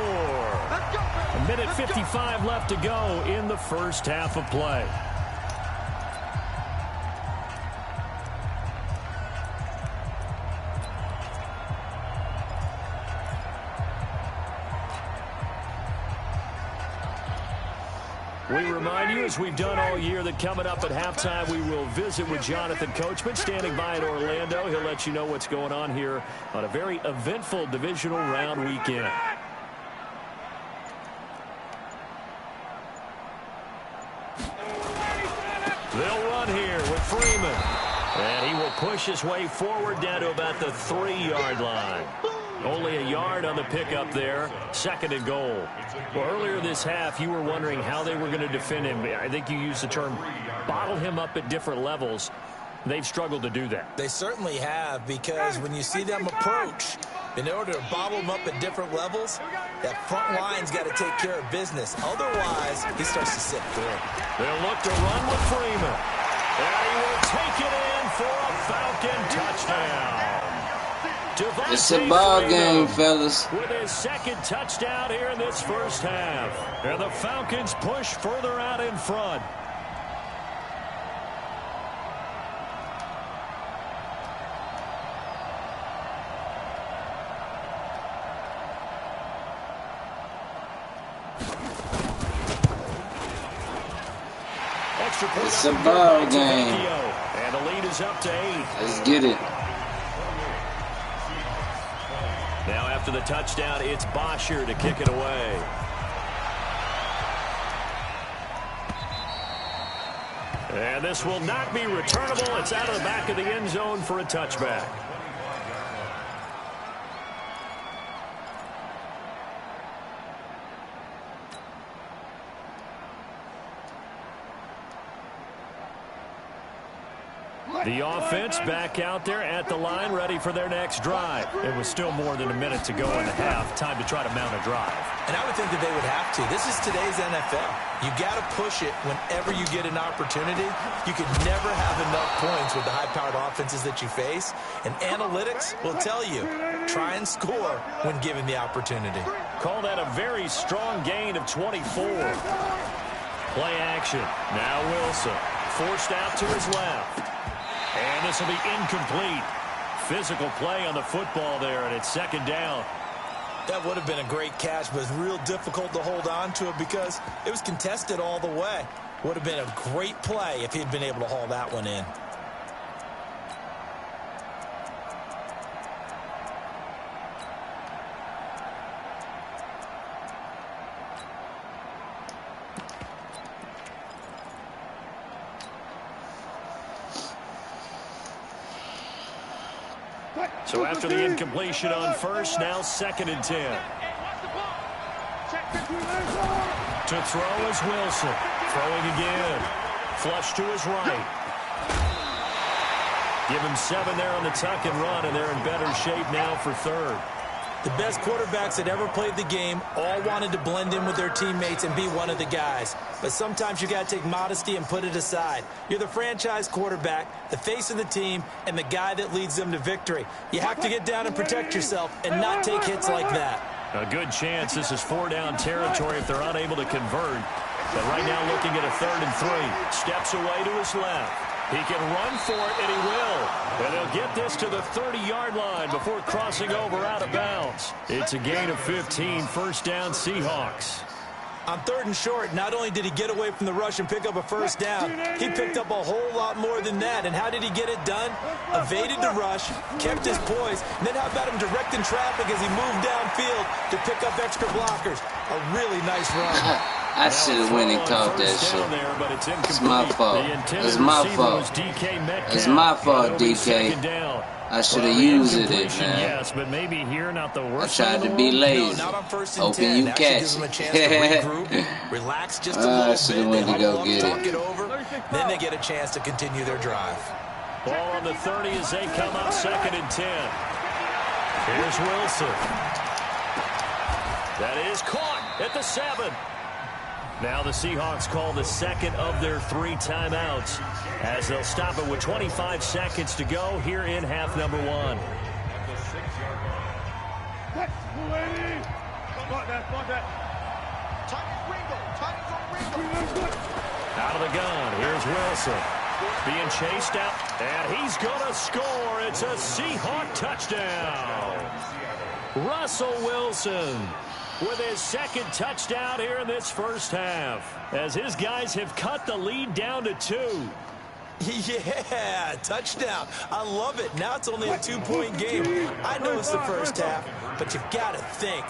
A minute 55 left to go in the first half of play. We remind you, as we've done all year, that coming up at halftime, we will visit with Jonathan Coachman, standing by in Orlando. He'll let you know what's going on here on a very eventful divisional round weekend. They'll run here with Freeman. And he will push his way forward down to about the 3-yard line. Only a yard on the pickup there. 2nd and goal. Well, earlier this half, you were wondering how they were going to defend him. I think you used the term bottle him up at different levels. They've struggled to do that. They certainly have, because when you see them approach, in order to bottle them up at different levels, that front line's got to take care of business. Otherwise, he starts to sit through. They'll look to run with Freeman. And he will take it in for a Falcon touchdown. It's a ball game, fellas. With his 2nd touchdown here in this first half. And the Falcons push further out in front. It's a ball game. And the lead is up to 8. Let's get it. Now after the touchdown, it's Bosher to kick it away. And this will not be returnable. It's out of the back of the end zone for a touchback. The offense back out there at the line, ready for their next drive. It was still more than a minute to go in the half. Time to try to mount a drive. And I would think that they would have to. This is today's NFL. You got to push it whenever you get an opportunity. You could never have enough points with the high-powered offenses that you face. And analytics will tell you, try and score when given the opportunity. Call that a very strong gain of 24. Play action. Now Wilson forced out to his left. And this will be incomplete. Physical play on the football there, and it's 2nd down. That would have been a great catch, but it's real difficult to hold on to it because it was contested all the way. Would have been a great play if he'd been able to haul that one in. So after the incompletion on first, now 2nd and 10. To throw is Wilson. Throwing again. Flush to his right. Give him 7 there on the tuck and run, and they're in better shape now for 3rd. The best quarterbacks that ever played the game all wanted to blend in with their teammates and be one of the guys. But sometimes you got to take modesty and put it aside. You're the franchise quarterback, the face of the team, and the guy that leads them to victory. You have to get down and protect yourself and not take hits like that. A good chance this is 4-down territory if they're unable to convert. But right now looking at a 3rd and 3. Steps away to his left. He can run for it, and he will. And they'll get this to the 30-yard line before crossing over out of bounds. It's a gain of 15, 1st down Seahawks. On 3rd and short, not only did he get away from the rush and pick up a 1st down, he picked up a whole lot more than that. And how did he get it done? Evaded the rush, kept his poise, and then how about him directing traffic as he moved downfield to pick up extra blockers? A really nice run. I should have went and caught that shit. It's my fault. It's my fault. It's my fault, DK. I should have used it, man. Yes, but maybe here not the worst. I tried to be lazy. No, not on 1st and 10. Hoping you Actually catch gives them a it. chance to regroup, relax just a little I should have bit. went to go get talk it. it over, then they get a chance to continue their drive. Ball on the 30 as they come up 2nd and 10. Here's Wilson. That is caught at the 7. Now the Seahawks call the second of their 3 timeouts as they'll stop it with 25 seconds to go here in half number 1. Out of the gun, here's Wilson. Being chased out, and he's going to score. It's a Seahawk touchdown. Russell Wilson with his 2nd touchdown here in this first half, as his guys have cut the lead down to 2. Yeah, touchdown. I love it. Now it's only a 2-point game. I know it's the first half, but you've got to think.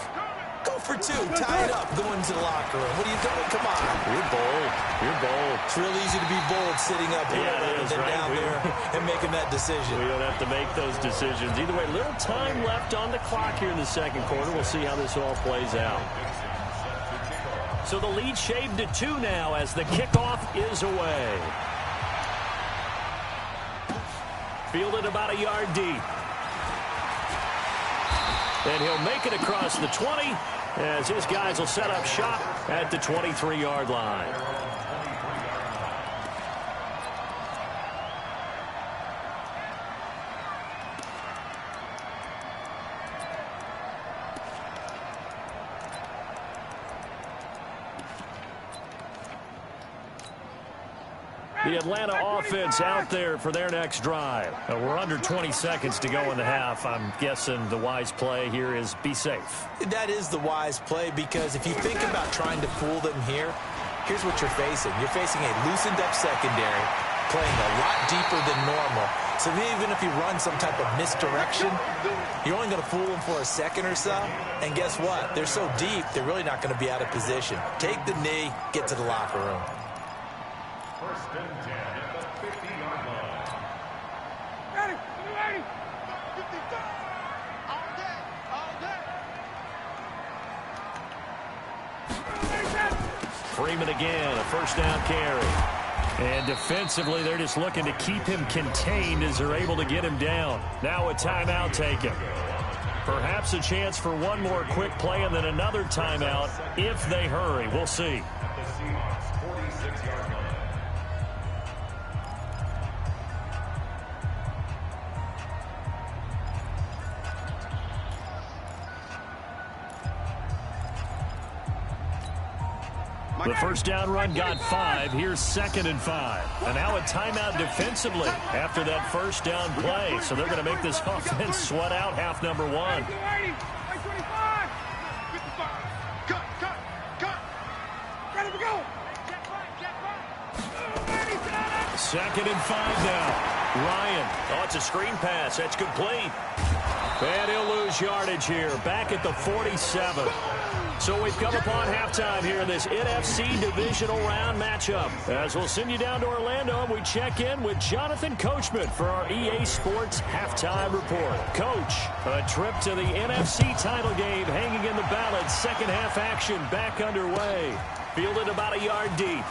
Go for 2. Tie it up. Go into the locker room. What are you doing? Come on. You're bold. You're bold. It's real easy to be bold sitting up here rather than down there and making that decision. We don't have to make those decisions. Either way, little time left on the clock here in the 2nd quarter. We'll see how this all plays out. So the lead shaved to 2 now as the kickoff is away. Fielded about a yard deep. And he'll make it across the 20 as his guys will set up shop at the 23-yard line. The Atlanta offense out there for their next drive. We're under 20 seconds to go in the half. I'm guessing the wise play here is be safe. That is the wise play, because if you think about trying to fool them here, here's what you're facing. You're facing a loosened up secondary, playing a lot deeper than normal. So even if you run some type of misdirection, you're only going to fool them for a second or so. And guess what? They're so deep, they're really not going to be out of position. Take the knee, get to the locker room. First and 10 at the 50-yard line. Ready, ready. 55. All day, all day. Freeman again, a first down carry. And defensively, they're just looking to keep him contained as they're able to get him down. Now a timeout taken. Perhaps a chance for one more quick play and then another timeout if they hurry. We'll see. The Seahawks 46-yard line. The first down run got 5. Here's 2nd and 5. And now a timeout defensively after that first down play. So they're going to make this offense sweat out half number 1. 25. Cut, cut, cut. Ready to go. 2nd and 5 now. Ryan. Oh, it's a screen pass. That's complete. And he'll lose yardage here. Back at the 47. So we've come upon halftime here in this NFC Divisional Round matchup. As we'll send you down to Orlando, and we check in with Jonathan Coachman for our EA Sports Halftime Report. Coach, a trip to the NFC title game hanging in the balance. Second half action back underway. Fielded about a yard deep.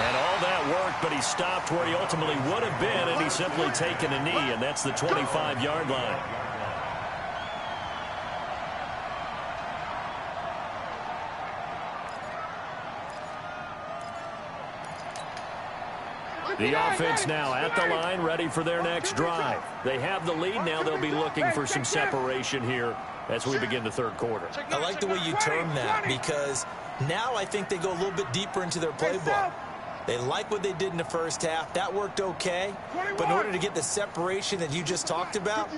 And all that worked, but he stopped where he ultimately would have been, and he's simply taken a knee, and that's the 25-yard line. The offense now at the line, ready for their next drive. They have the lead. Now they'll be looking for some separation here as we begin the third quarter. I like the way you term that, because now I think they go a little bit deeper into their playbook. They like what they did in the first half. That worked okay. But in order to get the separation that you just talked about,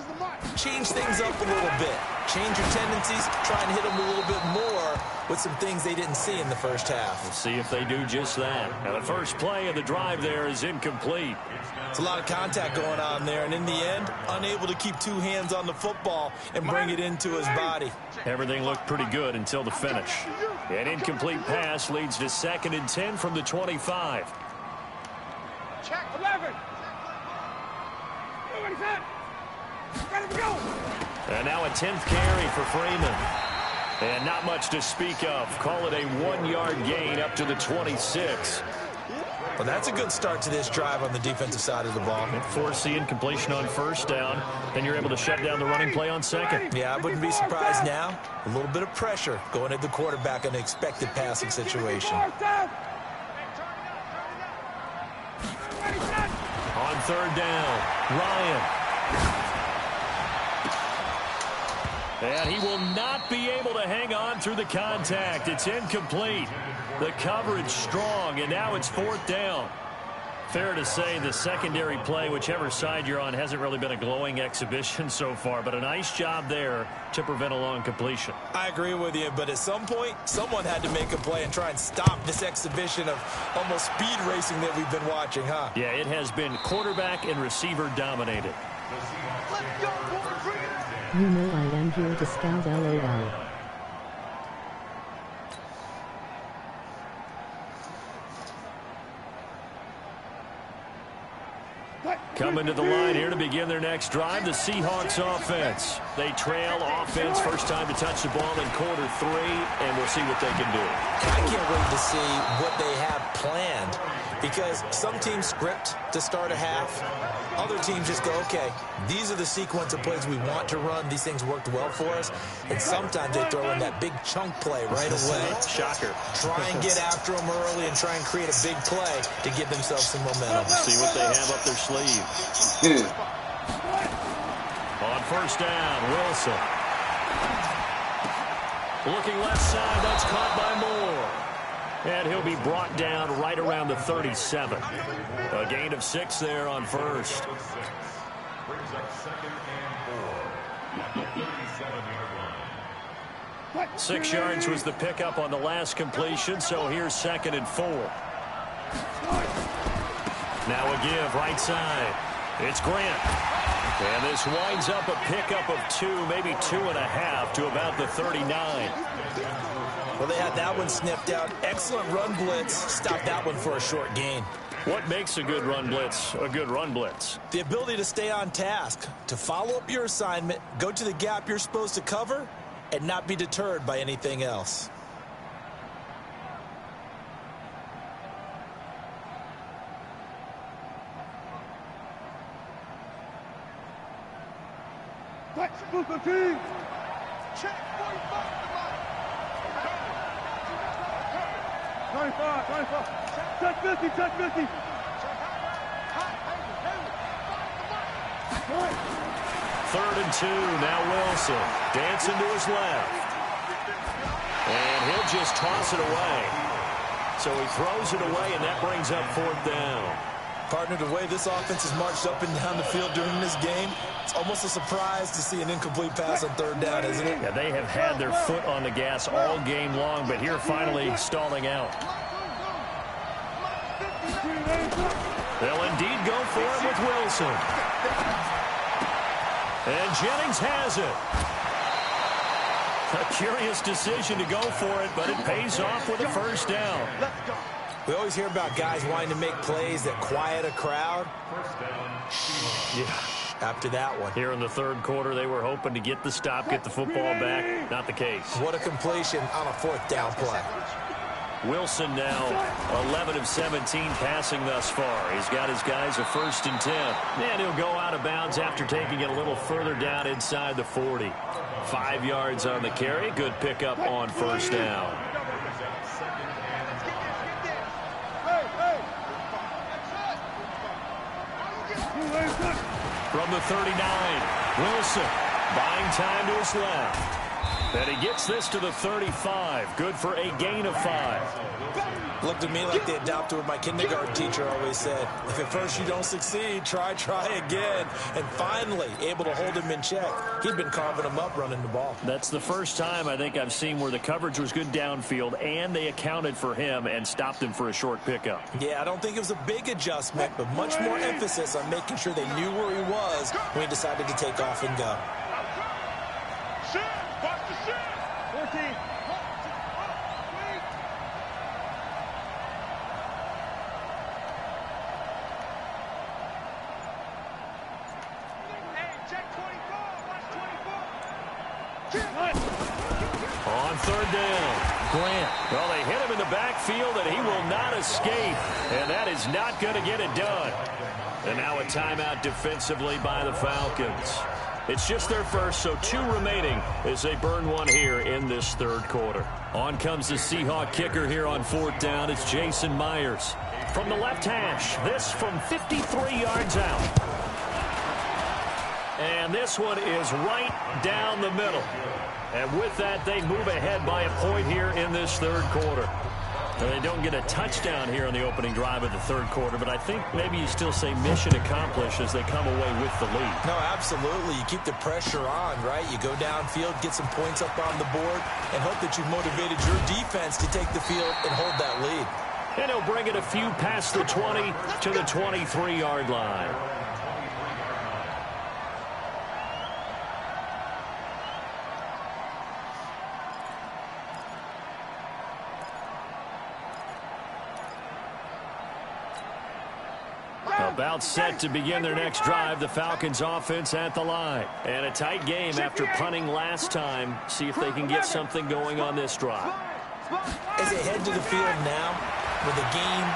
change things up a little bit. Change your tendencies. Try and hit them a little bit more with some things they didn't see in the first half. We'll see if they do just that. Now, the first play of the drive there is incomplete. It's a lot of contact going on there, and in the end, unable to keep 2 hands on the football and bring it into his body. Everything looked pretty good until the finish. An incomplete pass leads to 2nd and 10 from the 25. Check 11. And now a 10th carry for Freeman. And not much to speak of. Call it a 1-yard gain up to the 26. Well, that's a good start to this drive on the defensive side of the ball. Force the incompletion on first down. Then you're able to shut down the running play on second. Yeah, I wouldn't be surprised now. A little bit of pressure going at the quarterback in an expected passing situation. On third down, Ryan. And he will not be able to hang on through the contact. It's incomplete. The coverage strong, and now it's fourth down. Fair to say the secondary play, whichever side you're on, hasn't really been a glowing exhibition so far, but a nice job there to prevent a long completion. I agree with you, but at some point, someone had to make a play and try and stop this exhibition of almost speed racing that we've been watching, huh? Yeah, it has been quarterback and receiver dominated. You know I am here to scout, LOL. Coming to the line here to begin their next drive, the Seahawks offense. They trail offense, first time to touch the ball in quarter 3, and we'll see what they can do. I can't wait to see what they have planned, because some teams script to start a half. Other teams just go, okay, these are the sequence of plays we want to run. These things worked well for us. And sometimes they throw in that big chunk play right away. Shocker. Try and get after them early and try and create a big play to give themselves some momentum. See what they have up their sleeve. On first down, Wilson. Looking left side, that's caught by Moore. And he'll be brought down right around the 37. A gain of 6 there on first. 6 yards was the pickup on the last completion, so here's 2nd and 4. Now a give, right side. It's Grant. And this winds up a pickup of 2, maybe 2.5 to about the 39. Well, they had that one sniffed out. Excellent run blitz. Stopped that one for a short gain. What makes a good run blitz a good run blitz? The ability to stay on task, to follow up your assignment, go to the gap you're supposed to cover, and not be deterred by anything else. Check 45. 25. Touch 50. Third and 2, now Wilson. Dancing to his left. And he'll just toss it away. So he throws it away, and that brings up 4th down. Partner, the way this offense has marched up and down the field during this game, it's almost a surprise to see an incomplete pass on 3rd down, isn't it? Yeah, they have had their foot on the gas all game long, but here finally stalling out. They'll indeed go for it with Wilson. And Jennings has it. A curious decision to go for it, but it pays off with a first down. We always hear about guys wanting to make plays that quiet a crowd. Yeah, after that one. Here in the 3rd quarter, they were hoping to get the stop, get the football back. Not the case. What a completion on a 4th down play. Wilson now 11 of 17 passing thus far. He's got his guys a 1st and 10. And he'll go out of bounds after taking it a little further down inside the 40. 5 yards on the carry. Good pickup on first down. From the 39, Wilson buying time to his left. And he gets this to the 35. Good for a gain of 5. Looked to me like the adopter of my kindergarten teacher always said, if at first you don't succeed, try again. And finally, able to hold him in check. He'd been carving him up running the ball. That's the first time I think I've seen where the coverage was good downfield and they accounted for him and stopped him for a short pickup. Yeah, I don't think it was a big adjustment, but much more emphasis on making sure they knew where he was when he decided to take off and go. 14. On third down, Grant. Well, they hit him in the backfield, and he will not escape. And that is not going to get it done. And now a timeout defensively by the Falcons. It's just their first, so 2 remaining as they burn one here in this third quarter. On comes the Seahawk kicker here on fourth down. It's Jason Myers. From the left hash, this from 53 yards out. And this one is right down the middle. And with that, they move ahead by a point here in this third quarter. And they don't get a touchdown here on the opening drive of the third quarter, but I think maybe you still say mission accomplished as they come away with the lead. No, absolutely. You keep the pressure on, right? You go downfield, get some points up on the board, and hope that you've motivated your defense to take the field and hold that lead. And he'll bring it a few past the 20 to the 23-yard line. About set to begin their next drive. The Falcons offense at the line. And a tight game after punting last time. See if they can get something going on this drive. As they head to the field now, with the game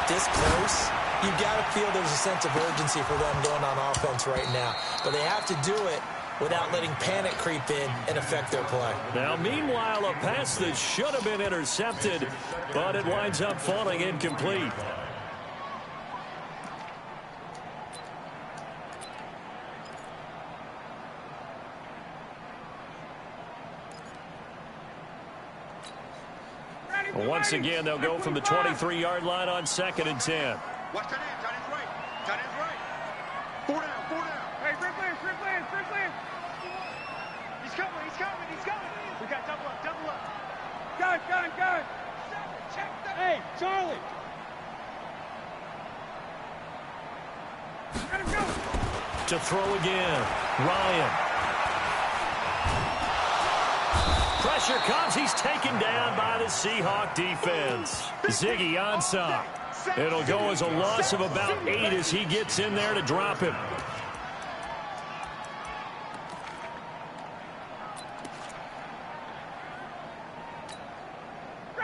this close, you've got to feel there's a sense of urgency for them going on offense right now. But they have to do it without letting panic creep in and affect their play. Now, meanwhile, a pass that should have been intercepted, but it winds up falling incomplete. Once again, they'll go from the 23-yard line on 2nd and 10. Watch that end. Tight end's right. Tight end's right. 4 down. 4 down. Hey, Strickland. He's coming. We got double up. Gun. Hey, Charlie. Let him go. To throw again, Ryan. Pressure comes. He's taken down by the Seahawk defense. Ziggy Ansah. It'll go as a loss of about 8 as he gets in there to drop him.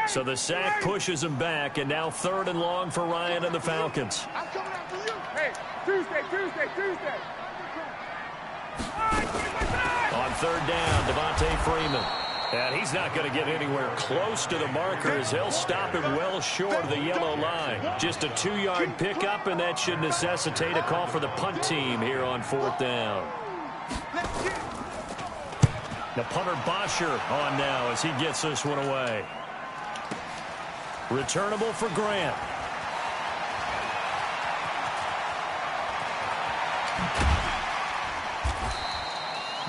So the sack pushes him back, and now 3rd and long for Ryan and the Falcons. I'm coming after you. Hey, Tuesday. On 3rd down, Devontae Freeman. And he's not going to get anywhere close to the marker as he'll stop him well short of the yellow line. Just a 2-yard pickup, and that should necessitate a call for the punt team here on 4th down. The punter Bosher on now as he gets this one away. Returnable for Grant.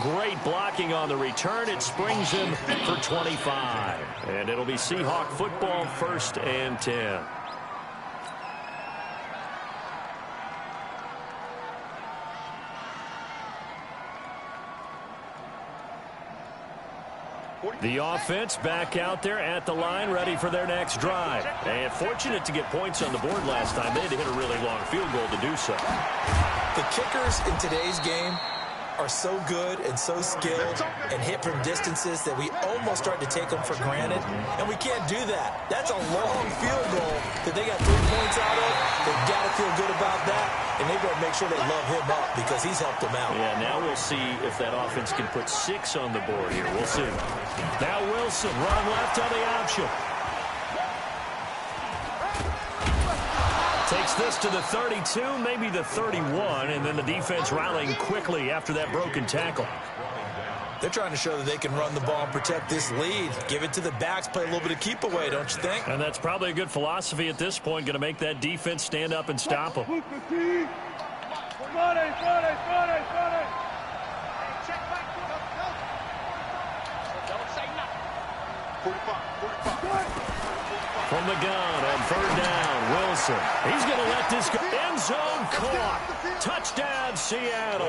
Great blocking on the return. It springs him for 25. And it'll be Seahawk football, 1st and 10. The offense back out there at the line, ready for their next drive. And fortunate to get points on the board last time. They had to hit a really long field goal to do so. The kickers in today's game are so good and so skilled and hit from distances that we almost start to take them for granted, and we can't do that. That's a long field goal that they got 3 points out of. They've got to feel good about that, and they better make sure they love him up because he's helped them out. Yeah, now we'll see if that offense can put 6 on the board here. We'll see. Now Wilson run left on the option. Takes this to the 32, maybe the 31, and then the defense rallying quickly after that broken tackle. They're trying to show that they can run the ball and protect this lead. Give it to the backs, play a little bit of keep away, don't you think? And that's probably a good philosophy at this point, going to make that defense stand up and stop them. From the gun on 3rd down, Wilson. He's going to let this go. End zone caught. Touchdown, Seattle.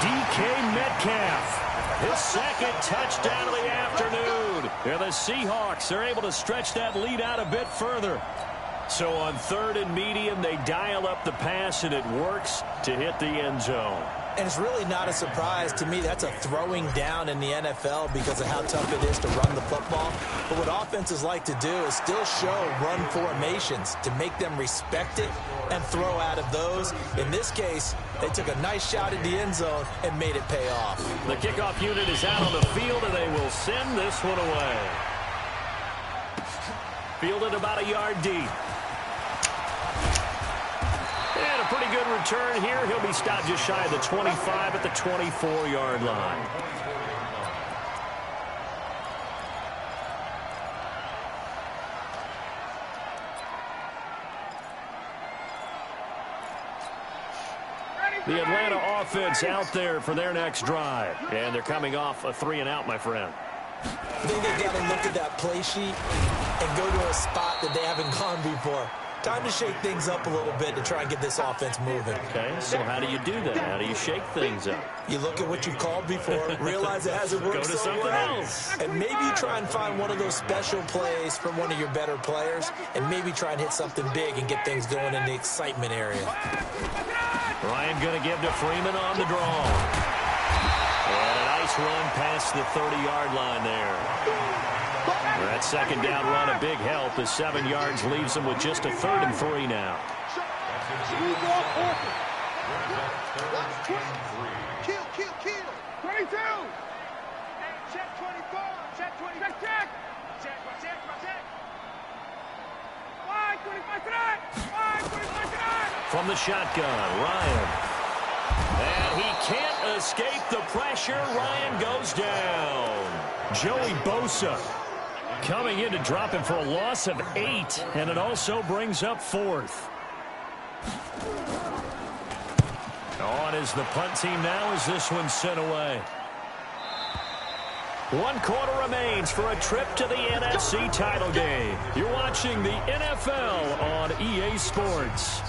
DK Metcalf. His 2nd touchdown of the afternoon. And the Seahawks are able to stretch that lead out a bit further. So on 3rd and medium, they dial up the pass, and it works to hit the end zone. And it's really not a surprise to me. That's a throwing down in the NFL because of how tough it is to run the football. But what offenses like to do is still show run formations to make them respect it and throw out of those. In this case, they took a nice shot at the end zone and made it pay off. The kickoff unit is out on the field, and they will send this one away. Fielded about a yard deep. And a pretty good return here. He'll be stopped just shy of the 25 at the 24-yard line. The Atlanta offense out there for their next drive. And they're coming off a 3-and-out, my friend. I think they've got to look at that play sheet and go to a spot that they haven't gone before. Time to shake things up a little bit to try and get this offense moving. Okay, so how do you do that? How do you shake things up? You look at what you've called before, realize it hasn't worked Go to something else. And maybe you try and find one of those special plays from one of your better players, and maybe try and hit something big and get things going in the excitement area. Ryan going to give to Freeman on the draw. And a nice run past the 30-yard line there. That second down run, a big help as 7 yards leaves them with just a 3rd and 3 now. Kill. 22. Check 24. Check 20. Check. Wide 25 tonight. Wide 25 tonight. From the shotgun, Ryan. And he can't escape the pressure. Ryan goes down. Joey Bosa coming in to drop him for a loss of 8, and it also brings up 4th. On is the punt team now as this one's sent away. 1 quarter remains for a trip to the NFC title game. You're watching the NFL on EA Sports.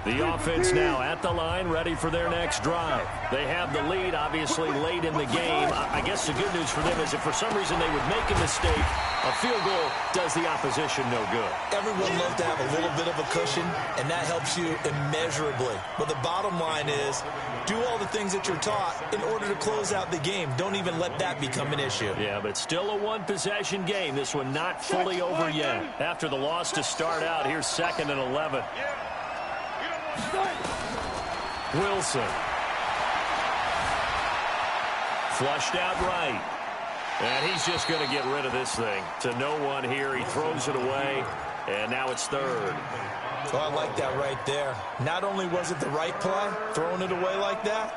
The offense now at the line, ready for their next drive. They have the lead, obviously, late in the game. I guess the good news for them is if for some reason they would make a mistake, a field goal does the opposition no good. Everyone loves to have a little bit of a cushion, and that helps you immeasurably. But the bottom line is, do all the things that you're taught in order to close out the game. Don't even let that become an issue. Yeah, but still a one-possession game. This one not fully over yet. After the loss to start out, here's 2nd and 11. Wilson. Flushed out right. And he's just going to get rid of this thing. To no one here. He throws it away. And now it's 3rd. Oh, I like that right there. Not only was it the right play, throwing it away like that,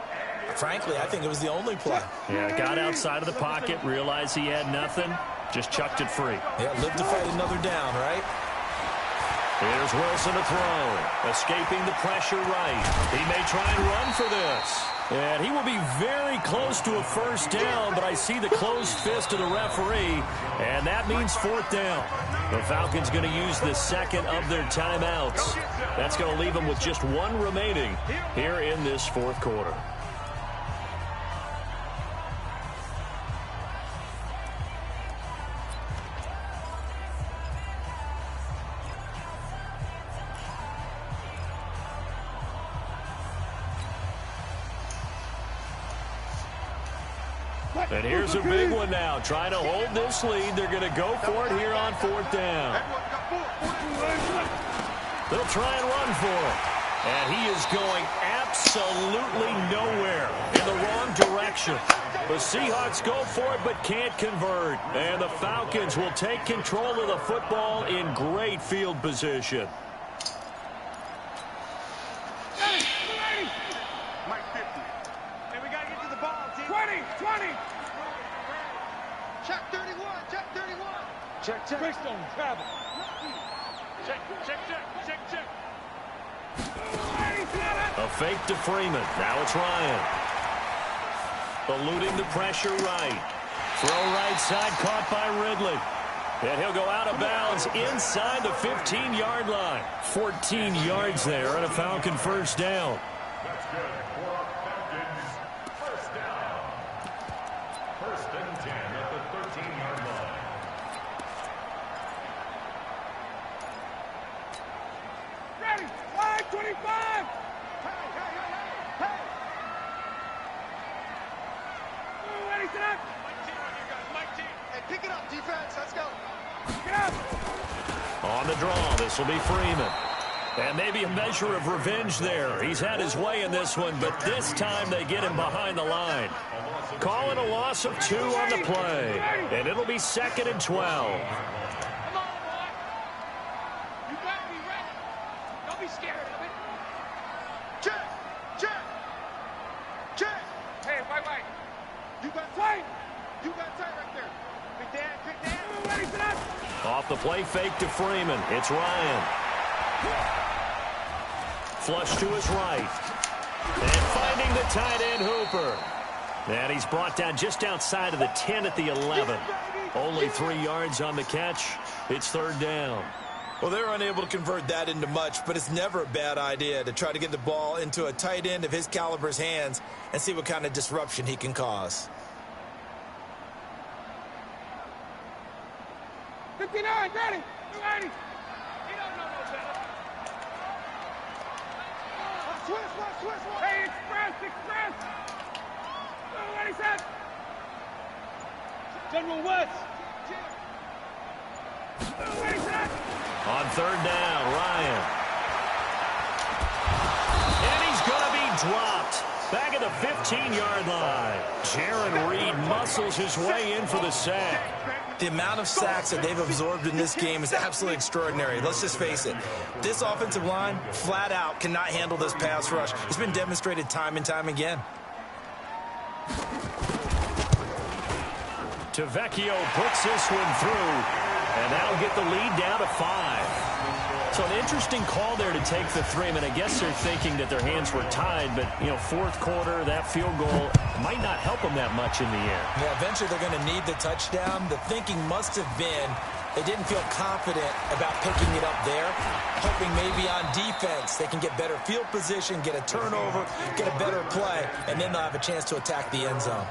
frankly, I think it was the only play. Yeah, got outside of the pocket, realized he had nothing, just chucked it free. Yeah, live to fight another down, right? Here's Wilson to throw. Escaping the pressure right. He may try and run for this. And he will be very close to a 1st down, but I see the closed fist of the referee, and that means 4th down. The Falcons going to use the 2nd of their timeouts. That's going to leave them with just 1 remaining here in this 4th quarter. And here's a big one now. Trying to hold this lead. They're going to go for it here on 4th down. They'll try and run for it. And he is going absolutely nowhere in the wrong direction. The Seahawks go for it but can't convert. And the Falcons will take control of the football in great field position. Check. Bristol, travel. Check. A fake to Freeman. Now it's Ryan. Eluding the pressure right. Throw right side caught by Ridley. And he'll go out of bounds inside the 15-yard line. 14 yards there and a Falcon 1st down. That's good for Falcons. 1st down. 1st and 10 at the 13-yard line. 25! Hey! Ooh, Eddie, sit up! Mike T on you guys, Mike T. Hey, pick it up, defense. Let's go. Get up! On the draw, this will be Freeman. And maybe a measure of revenge there. He's had his way in this one, but this time they get him behind the line. Calling a loss of 2 on the play. And it'll be 2nd and 12. Come on, boy. You better be ready. Don't be scared of it. Check! Hey, wait. You got Wait! You got tight right there. Big Dan. Ooh, Eddie, sit up! Off the play fake to Freeman. It's Ryan. Flush to his right. And finding the tight end Hooper. And he's brought down just outside of the 10 at the 11. Only 3 yards on the catch. It's 3rd down. Well, they're unable to convert that into much, but it's never a bad idea to try to get the ball into a tight end of his caliber's hands and see what kind of disruption he can cause. 59, ready! 280! He don't know no better. Twist. Hey, express! Oh, Eddie, set! General West! Oh, Eddie, set! On 3rd down, Ryan. And he's going to be dropped. Back at the 15-yard line. Jaron Reed muscles his way in for the sack. The amount of sacks that they've absorbed in this game is absolutely extraordinary. Let's just face it. This offensive line, flat out, cannot handle this pass rush. It's been demonstrated time and time again. Tavecchio puts this one through. And that'll get the lead down to 5. So an interesting call there to take the 3. I guess they're thinking that their hands were tied, but, 4th quarter, that field goal might not help them that much in the end. Yeah, eventually they're going to need the touchdown. The thinking must have been they didn't feel confident about picking it up there, hoping maybe on defense they can get better field position, get a turnover, get a better play, and then they'll have a chance to attack the end zone.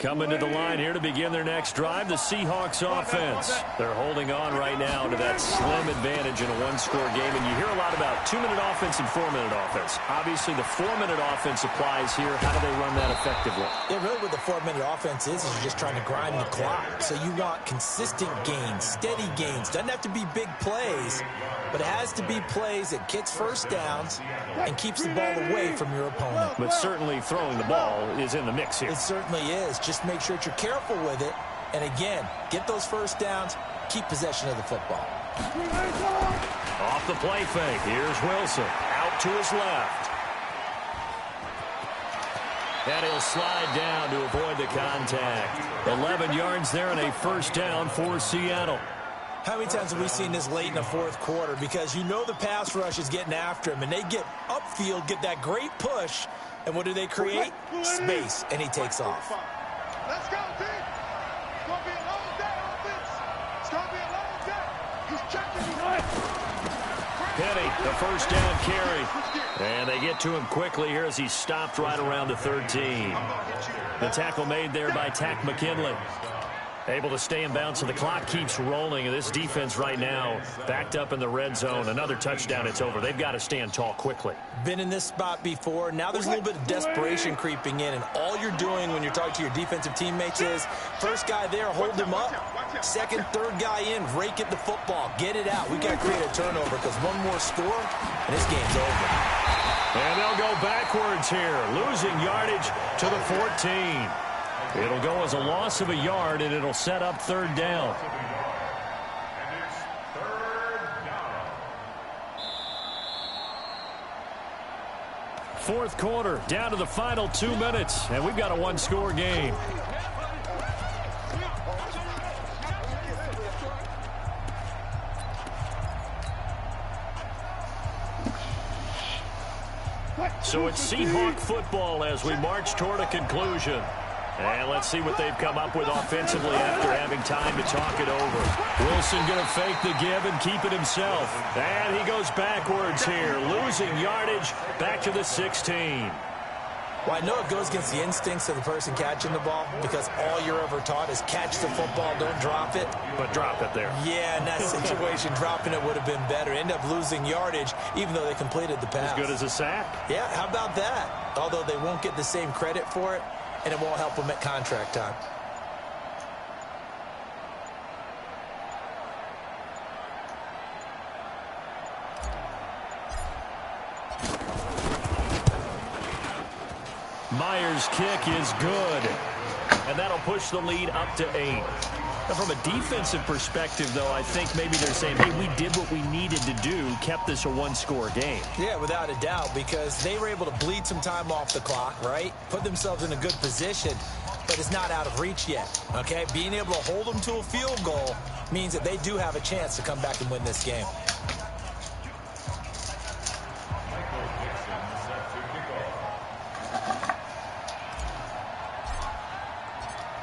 Coming to the line here to begin their next drive, the Seahawks offense. They're holding on right now to that slim advantage in a 1-score game. And you hear a lot about 2-minute offense and 4-minute offense. Obviously, the 4-minute offense applies here. How do they run that effectively? Yeah, really what the 4-minute offense is you're just trying to grind the clock. So you want consistent gains, steady gains. Doesn't have to be big plays, but it has to be plays that gets first downs and keeps the ball away from your opponent. But certainly throwing the ball is in the mix here. It certainly is. Just make sure that you're careful with it. And again, get those first downs, keep possession of the football. Off the play fake. Here's Wilson. Out to his left. And he'll slide down to avoid the contact. 11 yards there and a first down for Seattle. How many times have we seen this late in the 4th quarter? Because you know the pass rush is getting after him, and they get upfield, get that great push, and what do they create? Space, and he takes off. Let's go, team. It's going to be a long day on this. It's going to be a long day. He's checking. Penny, the first down carry. And they get to him quickly here as he stopped right around the 13. The tackle made there by Tack McKinley. Able to stay in bounds, so the clock keeps rolling. And this defense right now backed up in the red zone. Another touchdown, it's over. They've got to stand tall quickly. Been in this spot before. Now there's a little bit of desperation creeping in. And all you're doing when you're talking to your defensive teammates is, first guy there, hold him up. Second, third guy in, rake at the football. Get it out. We got to create a turnover because one more score, and this game's over. And they'll go backwards here, losing yardage to the 14. It'll go as a loss of a yard, and it'll set up 3rd down. And it's 3rd down. 4th quarter, down to the final 2 minutes, and we've got a 1-score game. So it's Seahawk football as we march toward a conclusion. And let's see what they've come up with offensively after having time to talk it over. Wilson going to fake the give and keep it himself. And he goes backwards here, losing yardage back to the 16. Well, I know it goes against the instincts of the person catching the ball because all you're ever taught is catch the football, don't drop it. But drop it there. Yeah, in that situation, dropping it would have been better. End up losing yardage even though they completed the pass. As good as a sack. Yeah, how about that? Although they won't get the same credit for it, and it won't help them at contract time. Myers' kick is good. And that'll push the lead up to 8. Now, from a defensive perspective, though, I think maybe they're saying, hey, we did what we needed to do, kept this a one-score game. Yeah, without a doubt, because they were able to bleed some time off the clock, right? Put themselves in a good position, but it's not out of reach yet, okay? Being able to hold them to a field goal means that they do have a chance to come back and win this game.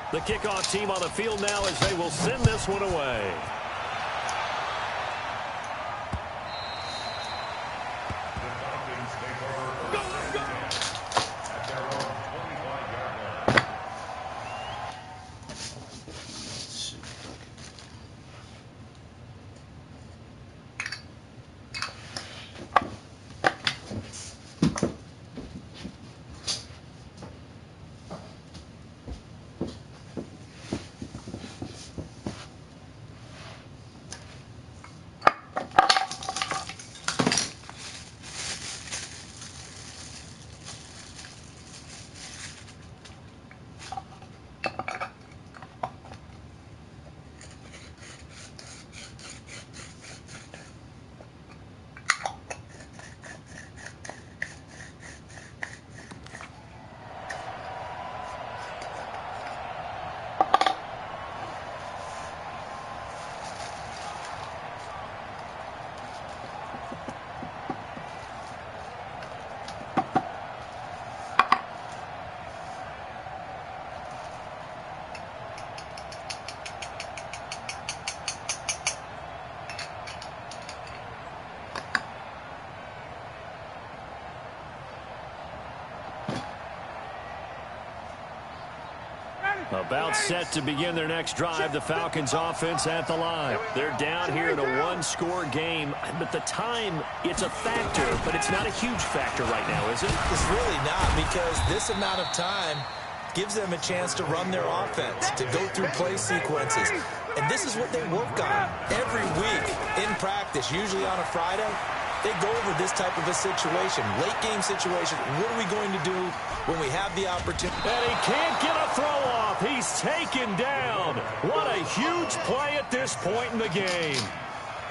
The kickoff team on the field now as they will send this one away. About set to begin their next drive, the Falcons offense at the line. They're down here in a one-score game, but the time, it's a factor, but it's not a huge factor right now, is it? It's really not, because this amount of time gives them a chance to run their offense, to go through play sequences. And this is what they work on every week in practice, usually on a Friday. They go over this type of a situation, late game situation. What are we going to do when we have the opportunity? And he can't get a throw off. He's taken down. What a huge play at this point in the game.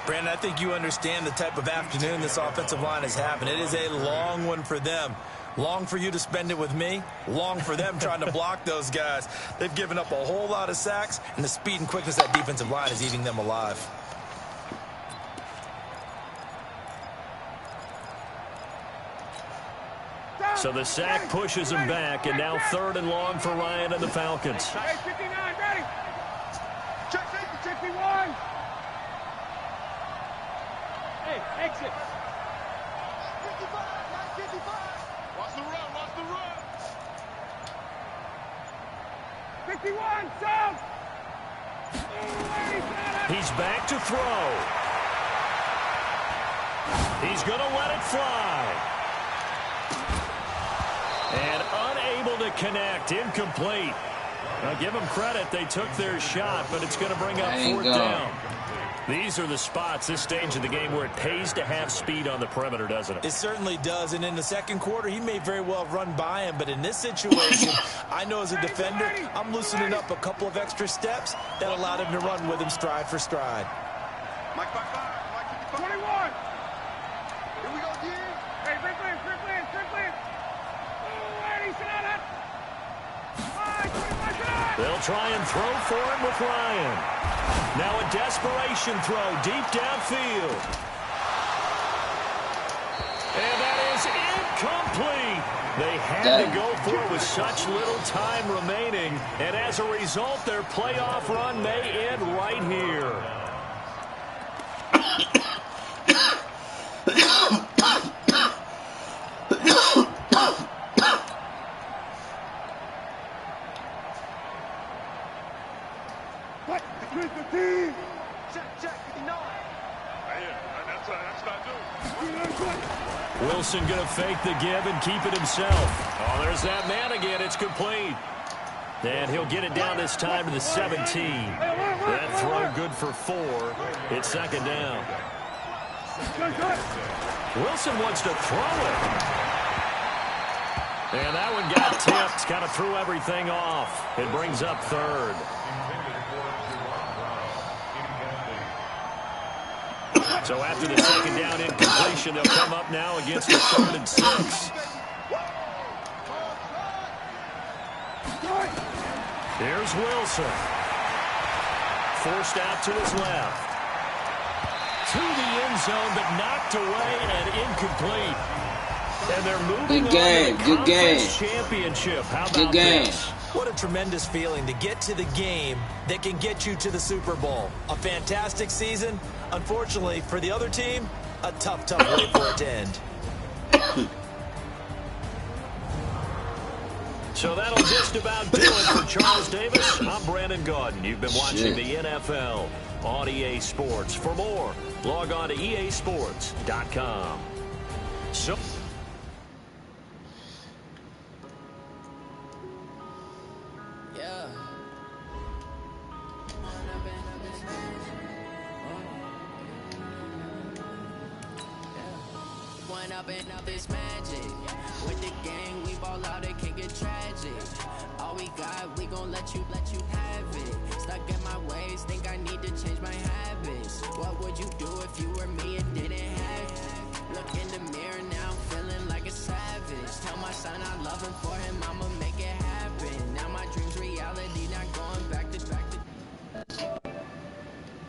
Brandon, I think you understand the type of afternoon this offensive line is having. It is a long one for them. Long for you to spend it with me. Long for them trying to block those guys. They've given up a whole lot of sacks, and the speed and quickness of that defensive line is eating them alive. So the sack pushes him back, and now 3rd and long for Ryan and the Falcons. Hey, 59, ready. Check 51. Hey, exit. 55. Watch the run, watch the run. 51, south. He's back to throw. He's going to let it fly. And unable to connect, incomplete. Now give them credit, they took their shot, but it's going to bring up 4th down. These are the spots, this stage of the game, where it pays to have speed on the perimeter, doesn't it? It certainly does, and in the second quarter, he may very well run by him, but in this situation, I know as a defender, I'm loosening up a couple of extra steps that allowed him to run with him stride for stride. Mike 21. Here we go, G. Hey, Strickland. They'll try and throw for him with Ryan. Now a desperation throw deep downfield. And that is had to go for it with such little time remaining. And as a result, their playoff run may end right here. Wilson going to fake the give and keep it himself. Oh, there's that man again. It's complete. And he'll get it down this time to the 17. That throw good for 4. It's second down. Wilson wants to throw it. And that one got tipped. Kind of threw everything off. It brings up third. So after the second down incompletion, they'll come up now against a 3rd and 6. Here's Wilson. Forced out to his left. To the end zone, but knocked away and incomplete. And they're moving on to the conference championship. How about this? What a tremendous feeling to get to the game that can get you to the Super Bowl. A fantastic season. Unfortunately, for the other team, a tough way for it to end. So that'll just about do it for Charles Davis. I'm Brandon Gaudin. You've been watching the NFL on EA Sports. For more, log on to easports.com. So... Up this magic with the gang, we ball out, it can get tragic. All we got, we gon' let you have it. Stuck in my ways, think I need to change my